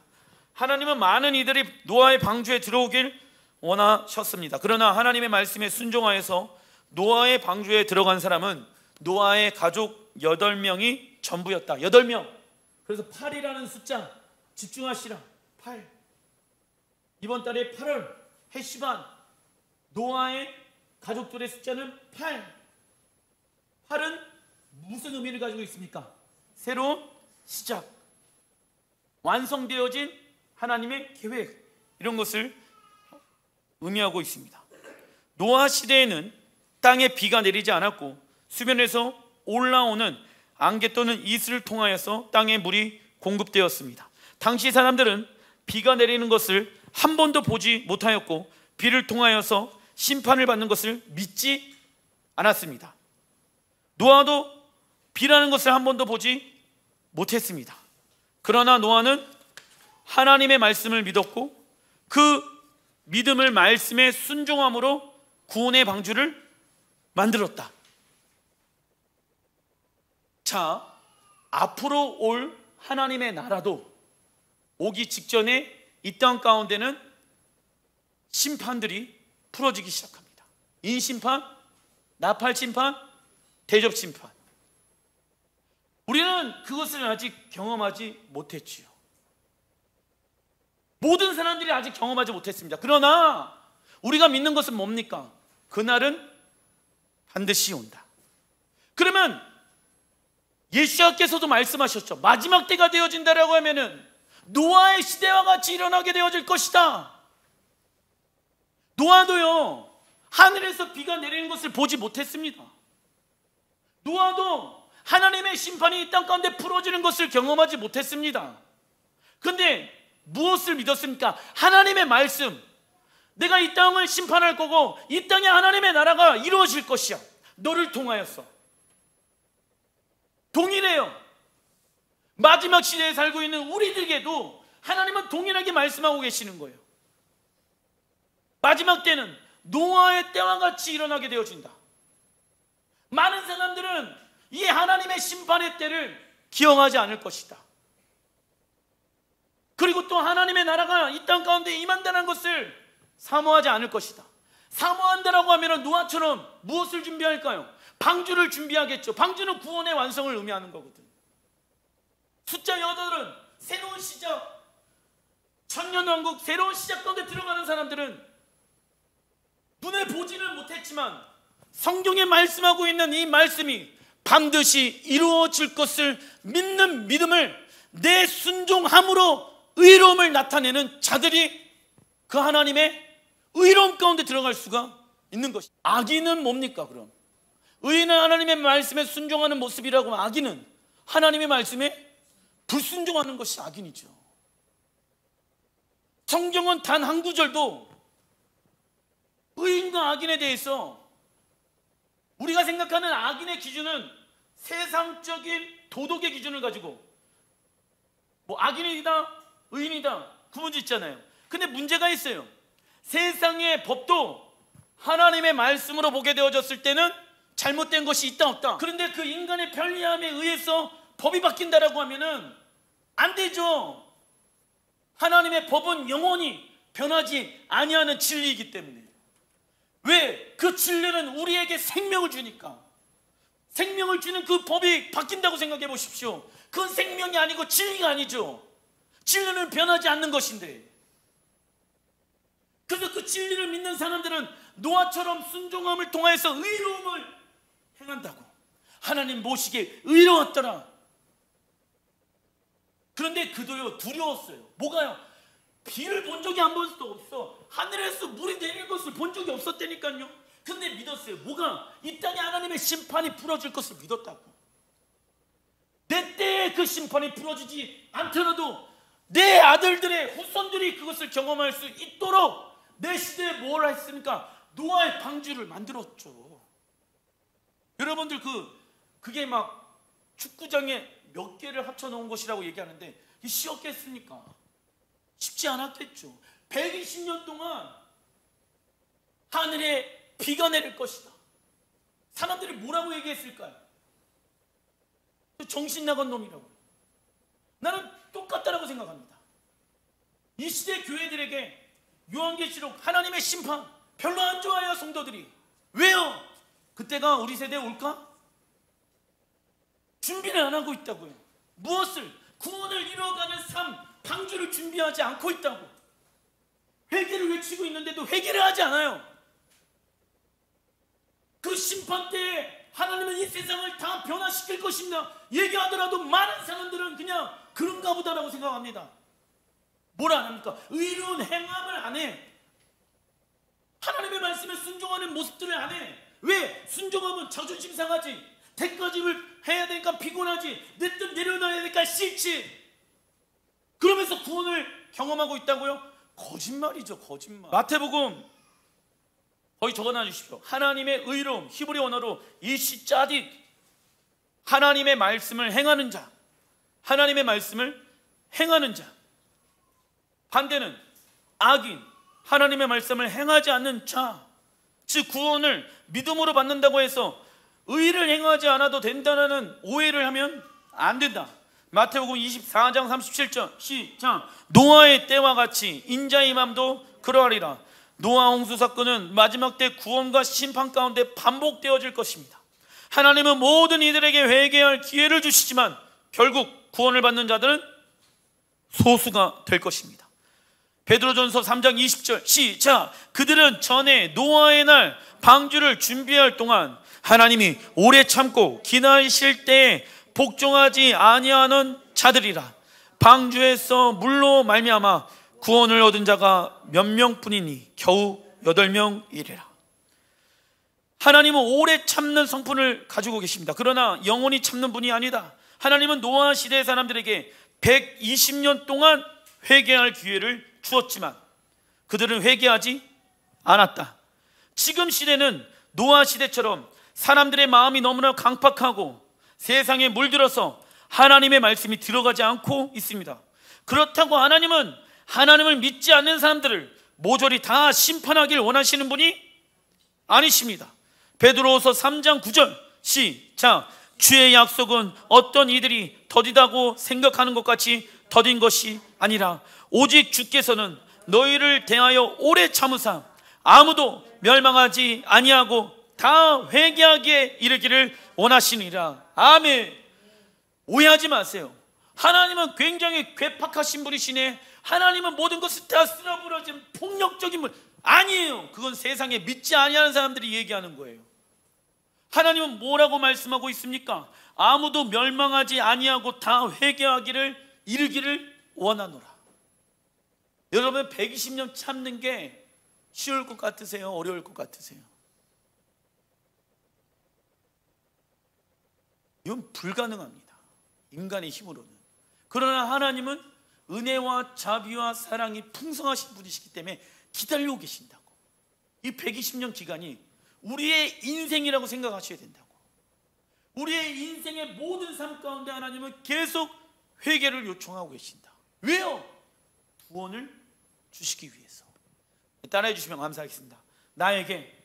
하나님은 많은 이들이 노아의 방주에 들어오길 원하셨습니다. 그러나 하나님의 말씀에 순종하여서 노아의 방주에 들어간 사람은 노아의 가족 8명이 전부였다. 8명. 그래서 8이라는 숫자 집중하시라. 8. 이번 달에 8월 해시반 노아의 가족들의 숫자는 8. 활은 무슨 의미를 가지고 있습니까? 새로운 시작, 완성되어진 하나님의 계획, 이런 것을 의미하고 있습니다. 노아 시대에는 땅에 비가 내리지 않았고 수면에서 올라오는 안개 또는 이슬을 통하여서 땅에 물이 공급되었습니다. 당시 사람들은 비가 내리는 것을 한 번도 보지 못하였고 비를 통하여서 심판을 받는 것을 믿지 않았습니다. 노아도 비라는 것을 한 번도 보지 못했습니다. 그러나 노아는 하나님의 말씀을 믿었고 그 믿음을 말씀에 순종함으로 구원의 방주를 만들었다. 자, 앞으로 올 하나님의 나라도 오기 직전에 이 땅 가운데는 심판들이 풀어지기 시작합니다. 인심판, 나팔심판, 대접심판. 우리는 그것을 아직 경험하지 못했지요. 모든 사람들이 아직 경험하지 못했습니다. 그러나 우리가 믿는 것은 뭡니까? 그날은 반드시 온다. 그러면 예수님께서도 말씀하셨죠. 마지막 때가 되어진다라고 하면은 노아의 시대와 같이 일어나게 되어질 것이다. 노아도요, 하늘에서 비가 내리는 것을 보지 못했습니다. 노아도 하나님의 심판이 이 땅 가운데 풀어지는 것을 경험하지 못했습니다. 그런데 무엇을 믿었습니까? 하나님의 말씀. 내가 이 땅을 심판할 거고 이 땅에 하나님의 나라가 이루어질 것이야. 너를 통하여서. 동일해요. 마지막 시대에 살고 있는 우리들에게도 하나님은 동일하게 말씀하고 계시는 거예요. 마지막 때는 노아의 때와 같이 일어나게 되어진다. 많은 사람들은 이 하나님의 심판의 때를 기억하지 않을 것이다. 그리고 또 하나님의 나라가 이 땅 가운데 임한다는 것을 사모하지 않을 것이다. 사모한다라고 하면 노아처럼 무엇을 준비할까요? 방주를 준비하겠죠. 방주는 구원의 완성을 의미하는 거거든. 숫자 8은 새로운 시작, 천년왕국 새로운 시작 가운데 들어가는 사람들은 눈에 보지는 못했지만 성경에 말씀하고 있는 이 말씀이 반드시 이루어질 것을 믿는 믿음을 내 순종함으로 의로움을 나타내는 자들이 그 하나님의 의로움 가운데 들어갈 수가 있는 것이다. 악인은 뭡니까 그럼? 의인은 하나님의 말씀에 순종하는 모습이라고 하면 악인은 하나님의 말씀에 불순종하는 것이 악인이죠. 성경은 단 한 구절도 의인과 악인에 대해서 우리가 생각하는 악인의 기준은 세상적인 도덕의 기준을 가지고 뭐 악인이다 의인이다 구분짓잖아요. 근데 문제가 있어요. 세상의 법도 하나님의 말씀으로 보게 되어졌을 때는 잘못된 것이 있다 없다. 그런데 그 인간의 편리함에 의해서 법이 바뀐다라고 하면은 안 되죠. 하나님의 법은 영원히 변하지 아니하는 진리이기 때문에. 왜? 그 진리는 우리에게 생명을 주니까. 생명을 주는 그 법이 바뀐다고 생각해 보십시오. 그건 생명이 아니고 진리가 아니죠. 진리는 변하지 않는 것인데. 그래서 그 진리를 믿는 사람들은 노아처럼 순종함을 통해서 의로움을 행한다고. 하나님 보시기에 의로웠더라. 그런데 그도요 두려웠어요. 뭐가요? 비를 본 적이 한 번도 없어. 하늘에서 물이 내리는 것을 본 적이 없었다니까요. 근데 믿었어요. 뭐가? 이 땅에 하나님의 심판이 풀어질 것을 믿었다고. 내 때에 그 심판이 풀어지지 않더라도 내 아들들의 후손들이 그것을 경험할 수 있도록 내 시대에 뭘 했습니까? 노아의 방주를 만들었죠. 여러분들 그게 막 축구장에 몇 개를 합쳐놓은 것이라고 얘기하는데 이게 쉬웠겠습니까? 쉽지 않았겠죠. 120년 동안 하늘에 비가 내릴 것이다. 사람들이 뭐라고 얘기했을까요? 정신 나간 놈이라고. 나는 똑같다라고 생각합니다. 이 시대 교회들에게 요한계시록 하나님의 심판 별로 안 좋아해요. 성도들이. 왜요? 그때가 우리 세대에 올까? 준비를 안 하고 있다고요. 무엇을? 구원을 이루어가는 삶, 방주를 준비하지 않고 있다고. 회개를 외치고 있는데도 회개를 하지 않아요. 그 심판 때에 하나님은 이 세상을 다 변화시킬 것입니다 얘기하더라도 많은 사람들은 그냥 그런가 보다라고 생각합니다. 뭘 안 합니까? 의로운 행함을 안 해. 하나님의 말씀에 순종하는 모습들을 안 해. 왜? 순종하면 자존심 상하지, 대가집을 해야 되니까 피곤하지, 내 뜻 내려놔야 되니까 싫지. 그러면서 구원을 경험하고 있다고요? 거짓말이죠, 거짓말. 마태복음 거기 적어놔 주십시오. 하나님의 의로움, 히브리 언어로 이시 짜딕, 하나님의 말씀을 행하는 자, 하나님의 말씀을 행하는 자. 반대는 악인, 하나님의 말씀을 행하지 않는 자. 즉 구원을 믿음으로 받는다고 해서 의를 행하지 않아도 된다는 오해를 하면 안 된다. 마태복음 24장 37절 시작. 노아의 때와 같이 인자의 맘도 그러하리라. 노아 홍수 사건은 마지막 때 구원과 심판 가운데 반복되어질 것입니다. 하나님은 모든 이들에게 회개할 기회를 주시지만 결국 구원을 받는 자들은 소수가 될 것입니다. 베드로전서 3장 20절 시작. 그들은 전에 노아의 날 방주를 준비할 동안 하나님이 오래 참고 기다리실 때에 복종하지 아니하는 자들이라. 방주에서 물로 말미암아 구원을 얻은 자가 몇 명뿐이니 겨우 8명이리라. 하나님은 오래 참는 성품을 가지고 계십니다. 그러나 영원히 참는 분이 아니다. 하나님은 노아 시대의 사람들에게 120년 동안 회개할 기회를 주었지만 그들은 회개하지 않았다. 지금 시대는 노아 시대처럼 사람들의 마음이 너무나 강팍하고 세상에 물들어서 하나님의 말씀이 들어가지 않고 있습니다. 그렇다고 하나님은 하나님을 믿지 않는 사람들을 모조리 다 심판하길 원하시는 분이 아니십니다. 베드로후서 3장 9절 시작. 주의 약속은 어떤 이들이 더디다고 생각하는 것 같이 더딘 것이 아니라 오직 주께서는 너희를 대하여 오래 참으사 아무도 멸망하지 아니하고 다 회개하기에 이르기를 원하시니라. 아멘. 오해하지 마세요. 하나님은 굉장히 괴팍하신 분이시네. 하나님은 모든 것을 다 쓸어버려진 폭력적인 분 아니에요. 그건 세상에 믿지 아니하는 사람들이 얘기하는 거예요. 하나님은 뭐라고 말씀하고 있습니까? 아무도 멸망하지 아니하고 다 회개하기를 이르기를 원하노라. 여러분 120년 참는 게 쉬울 것 같으세요? 어려울 것 같으세요? 이건 불가능합니다. 인간의 힘으로는. 그러나 하나님은 은혜와 자비와 사랑이 풍성하신 분이시기 때문에 기다리고 계신다고. 이 120년 기간이 우리의 인생이라고 생각하셔야 된다고. 우리의 인생의 모든 삶 가운데 하나님은 계속 회개를 요청하고 계신다. 왜요? 구원을 주시기 위해서. 따라해 주시면 감사하겠습니다. 나에게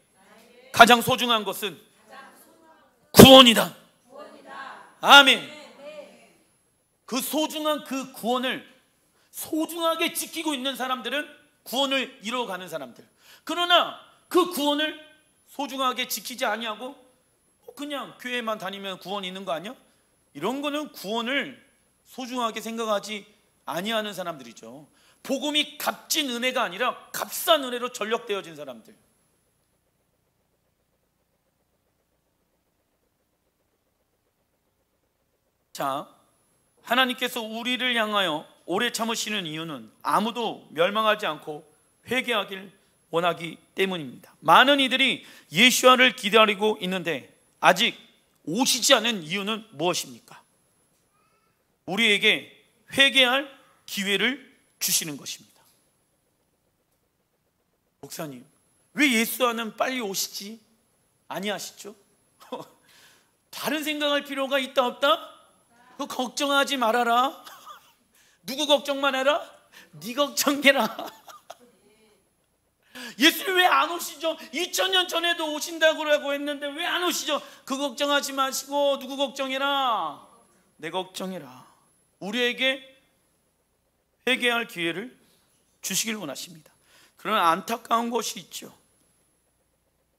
가장 소중한 것은 구원이다. 아멘. 그 소중한 그 구원을 소중하게 지키고 있는 사람들은 구원을 이루어가는 사람들. 그러나 그 구원을 소중하게 지키지 아니하고 그냥 교회만 다니면 구원이 있는 거 아니야? 이런 거는 구원을 소중하게 생각하지 아니하는 사람들이죠. 복음이 값진 은혜가 아니라 값싼 은혜로 전력되어진 사람들. 자, 하나님께서 우리를 향하여 오래 참으시는 이유는 아무도 멸망하지 않고 회개하길 원하기 때문입니다. 많은 이들이 예수와를 기다리고 있는데 아직 오시지 않은 이유는 무엇입니까? 우리에게 회개할 기회를 주시는 것입니다. 목사님, 왜 예수와는 빨리 오시지 아니하시죠? 다른 생각할 필요가 있다 없다? 그거 걱정하지 말아라. 누구 걱정만 해라? 네 걱정해라. 예수님 왜 안 오시죠? 2000년 전에도 오신다고 했는데 왜 안 오시죠? 그 걱정하지 마시고 누구 걱정해라? 내 걱정해라. 우리에게 회개할 기회를 주시길 원하십니다. 그러나 안타까운 것이 있죠.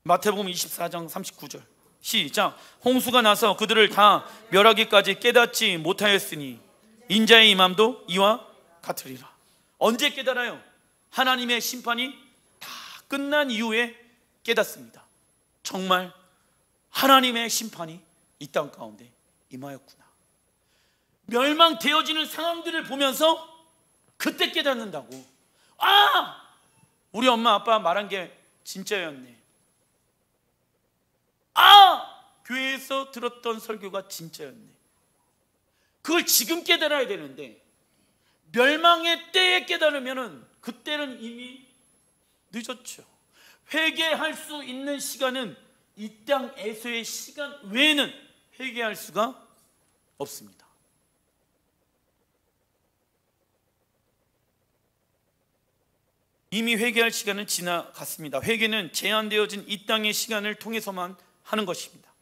마태복음 24장 39절 시작. 홍수가 나서 그들을 다 멸하기까지 깨닫지 못하였으니 인자의 임함도 이와 같으리라. 언제 깨달아요? 하나님의 심판이 다 끝난 이후에 깨닫습니다. 정말 하나님의 심판이 이 땅 가운데 임하였구나. 멸망되어지는 상황들을 보면서 그때 깨닫는다고. 아! 우리 엄마 아빠 말한 게 진짜였네. 아! 교회에서 들었던 설교가 진짜였네. 그걸 지금 깨달아야 되는데 멸망의 때에 깨달으면 그때는 이미 늦었죠. 회개할 수 있는 시간은 이 땅에서의 시간 외에는 회개할 수가 없습니다. 이미 회개할 시간은 지나갔습니다. 회개는 제한되어진 이 땅의 시간을 통해서만 하는 것입니다.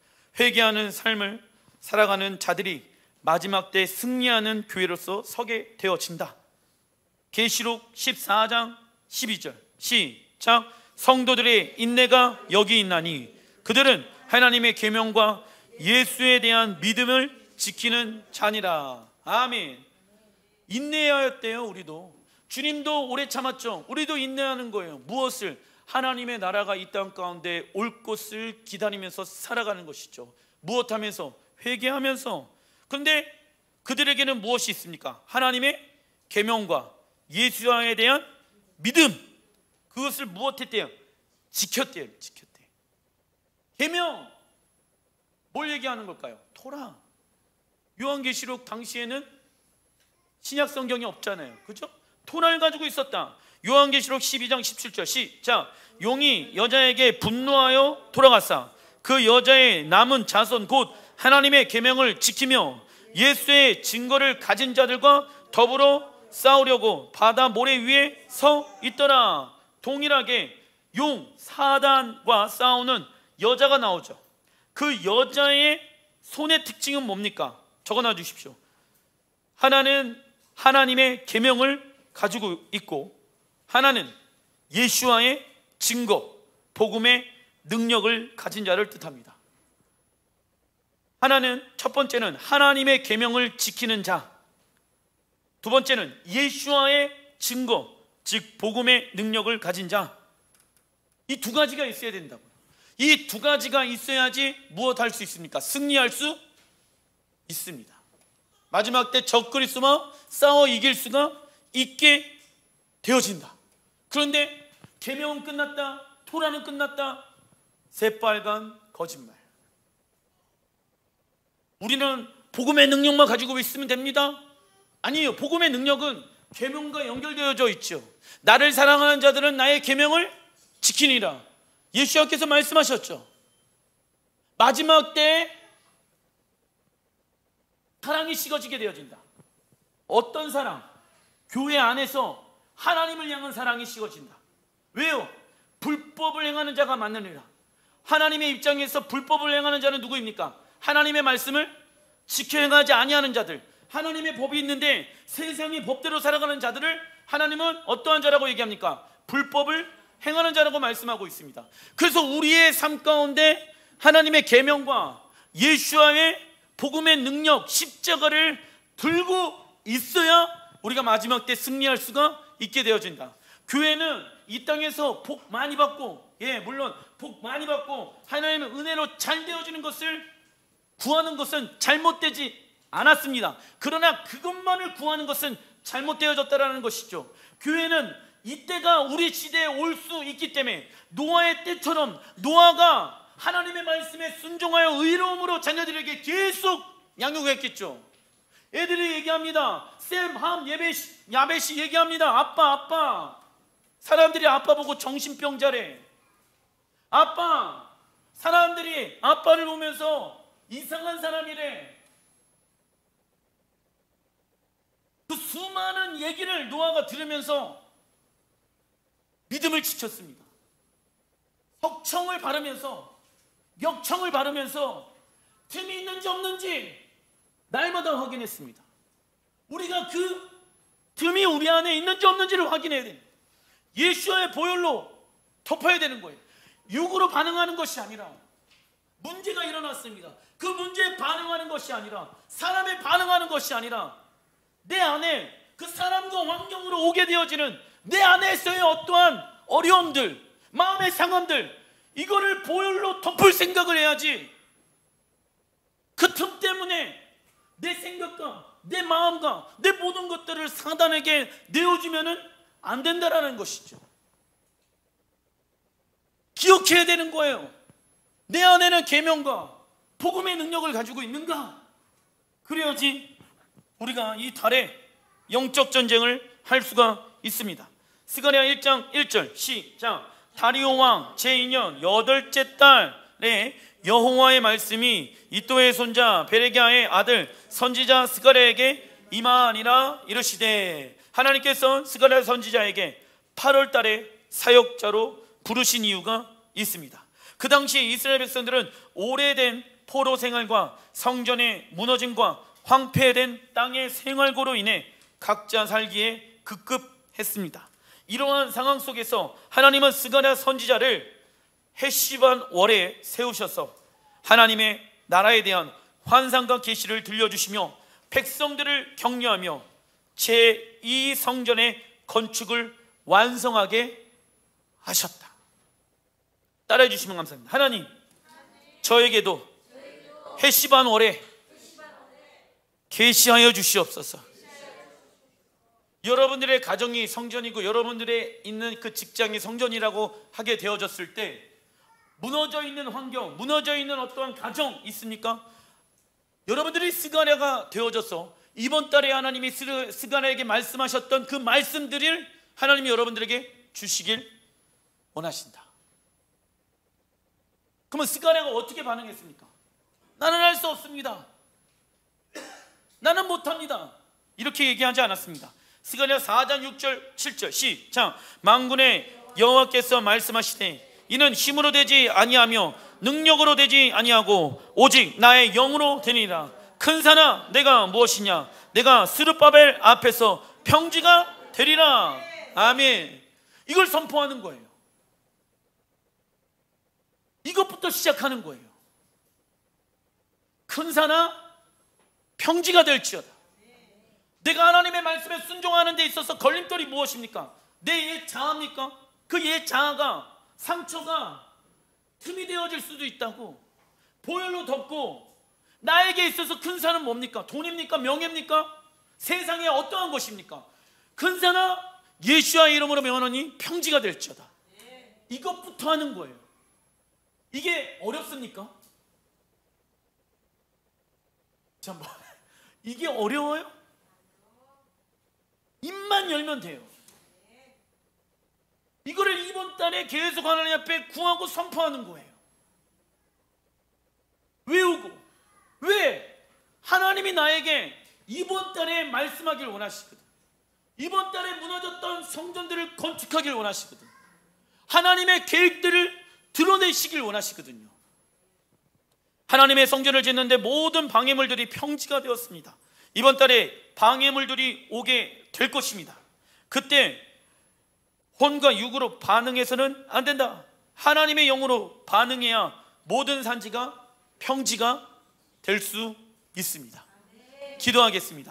회개하는 삶을 살아가는 자들이 마지막 때 승리하는 교회로서 서게 되어진다. 계시록 14장 12절 시작. 성도들의 인내가 여기 있나니 그들은 하나님의 계명과 예수에 대한 믿음을 지키는 자니라. 아멘. 인내하였대요. 우리도 주님도 오래 참았죠. 우리도 인내하는 거예요. 무엇을? 하나님의 나라가 이 땅 가운데 올 것을 기다리면서 살아가는 것이죠. 무엇하면서? 회개하면서. 그런데 그들에게는 무엇이 있습니까? 하나님의 계명과 예수에 대한 믿음. 그것을 무엇했대요? 지켰대요. 지켰대요. 계명, 뭘 얘기하는 걸까요? 토라. 요한계시록 당시에는 신약 성경이 없잖아요. 그죠? 토라를 가지고 있었다. 요한계시록 12장 17절 시작. 용이 여자에게 분노하여 돌아갔사 그 여자의 남은 자손 곧 하나님의 계명을 지키며 예수의 증거를 가진 자들과 더불어 싸우려고 바다 모래 위에 서 있더라. 동일하게 용 사단과 싸우는 여자가 나오죠. 그 여자의 손의 특징은 뭡니까? 적어놔 주십시오. 하나는 하나님의 계명을 가지고 있고 하나는 예수와의 증거, 복음의 능력을 가진 자를 뜻합니다. 하나는 첫 번째는 하나님의 계명을 지키는 자, 두 번째는 예수와의 증거, 즉 복음의 능력을 가진 자. 이 두 가지가 있어야 된다고요. 이 두 가지가 있어야지 무엇할 수 있습니까? 승리할 수 있습니다. 마지막 때 적 그리스도와 싸워 이길 수가 있게 되어진다. 그런데 계명은 끝났다, 토라는 끝났다, 새빨간 거짓말. 우리는 복음의 능력만 가지고 있으면 됩니다? 아니에요. 복음의 능력은 계명과 연결되어져 있죠. 나를 사랑하는 자들은 나의 계명을 지키니라. 예수님께서 말씀하셨죠. 마지막 때에 사랑이 식어지게 되어진다. 어떤 사랑? 교회 안에서 하나님을 향한 사랑이 식어진다. 왜요? 불법을 행하는 자가 많으니라. 하나님의 입장에서 불법을 행하는 자는 누구입니까? 하나님의 말씀을 지켜 행하지 아니하는 자들. 하나님의 법이 있는데 세상의 법대로 살아가는 자들을 하나님은 어떠한 자라고 얘기합니까? 불법을 행하는 자라고 말씀하고 있습니다. 그래서 우리의 삶 가운데 하나님의 계명과 예수와의 복음의 능력, 십자가를 들고 있어야 우리가 마지막 때 승리할 수가 있게 되어진다. 교회는 이 땅에서 복 많이 받고, 물론 복 많이 받고 하나님의 은혜로 잘 되어지는 것을 구하는 것은 잘못되지 않았습니다. 그러나 그것만을 구하는 것은 잘못되어졌다는 것이죠. 교회는 이때가 우리 시대에 올 수 있기 때문에 노아의 때처럼 노아가 하나님의 말씀에 순종하여 의로움으로 자녀들에게 계속 양육했겠죠. 애들이 얘기합니다. 샘, 함, 야벳이 얘기합니다. 아빠. 사람들이 아빠 보고 정신병자래. 아빠. 사람들이 아빠를 보면서 이상한 사람이래. 그 수많은 얘기를 노아가 들으면서 믿음을 지켰습니다. 석청을 바르면서, 역청을 바르면서 틈이 있는지 없는지 날마다 확인했습니다. 우리가 그 틈이 우리 안에 있는지 없는지를 확인해야 됩니다. 예수와의 보혈로 덮어야 되는 거예요. 육으로 반응하는 것이 아니라 문제가 일어났습니다. 그 문제에 반응하는 것이 아니라 사람에 반응하는 것이 아니라 내 안에 그 사람과 환경으로 오게 되어지는 내 안에서의 어떠한 어려움들, 마음의 상함들, 이거를 보혈로 덮을 생각을 해야지 그 틈 때문에 내 생각과 내 마음과 내 모든 것들을 사단에게 내어주면은 안 된다라는 것이죠. 기억해야 되는 거예요. 내 안에는 계명과 복음의 능력을 가지고 있는가? 그래야지 우리가 이 달에 영적 전쟁을 할 수가 있습니다. 스가랴 1장 1절 시작. 다리오 왕 제2년 8째 달에 여호와의 말씀이 이도의 손자 베레기야의 아들 선지자 스가랴에게 임하니라. 이르시되, 하나님께서 스가랴 선지자에게 8월 달에 사역자로 부르신 이유가 있습니다. 그 당시 이스라엘 백성들은 오래된 포로 생활과 성전의 무너짐과 황폐된 땅의 생활고로 인해 각자 살기에 급급했습니다. 이러한 상황 속에서 하나님은 스가랴 선지자를 헤시반 월에 세우셔서 하나님의 나라에 대한 환상과 계시를 들려주시며 백성들을 격려하며 제2 성전의 건축을 완성하게 하셨다. 따라해 주시면 감사합니다. 하나님, 저에게도 헤시반 월에 계시하여 주시옵소서. 여러분들의 가정이 성전이고 여러분들의 있는 그 직장이 성전이라고 하게 되어졌을 때 무너져 있는 환경, 무너져 있는 어떠한 가정 있습니까? 여러분들이 스가랴가 되어져서 이번 달에 하나님이 스가랴에게 말씀하셨던 그 말씀들을 하나님이 여러분들에게 주시길 원하신다. 그러면 스가랴가 어떻게 반응했습니까? 나는 할 수 없습니다. 나는 못합니다. 이렇게 얘기하지 않았습니다. 스가랴 4장 6절 7절 시작. 만군의 여호와께서 말씀하시되 이는 힘으로 되지 아니하며 능력으로 되지 아니하고 오직 나의 영으로 되니라. 큰 산아 내가 무엇이냐? 내가 스룹바벨 앞에서 평지가 되리라. 아멘. 이걸 선포하는 거예요. 이것부터 시작하는 거예요. 큰 산아 평지가 될지어다. 내가 하나님의 말씀에 순종하는 데 있어서 걸림돌이 무엇입니까? 내 옛 자아입니까? 그 옛 자아가, 상처가 틈이 되어질 수도 있다고. 보혈로 덮고 나에게 있어서 큰 산은 뭡니까? 돈입니까? 명예입니까? 세상에 어떠한 것입니까? 큰 산아 예수와 이름으로 명하노니 평지가 될지어다. 이것부터 하는 거예요. 이게 어렵습니까? 잠깐, 이게 어려워요? 입만 열면 돼요. 이거를 이번 달에 계속 하나님 앞에 구하고 선포하는 거예요. 외우고. 왜? 하나님이 나에게 이번 달에 말씀하길 원하시거든. 이번 달에 무너졌던 성전들을 건축하길 원하시거든. 하나님의 계획들을 드러내시길 원하시거든요. 하나님의 성전을 짓는데 모든 방해물들이 평지가 되었습니다. 이번 달에 방해물들이 오게 될 것입니다. 그때 혼과 육으로 반응해서는 안 된다. 하나님의 영으로 반응해야 모든 산지가 평지가 될 수 있습니다. 기도하겠습니다.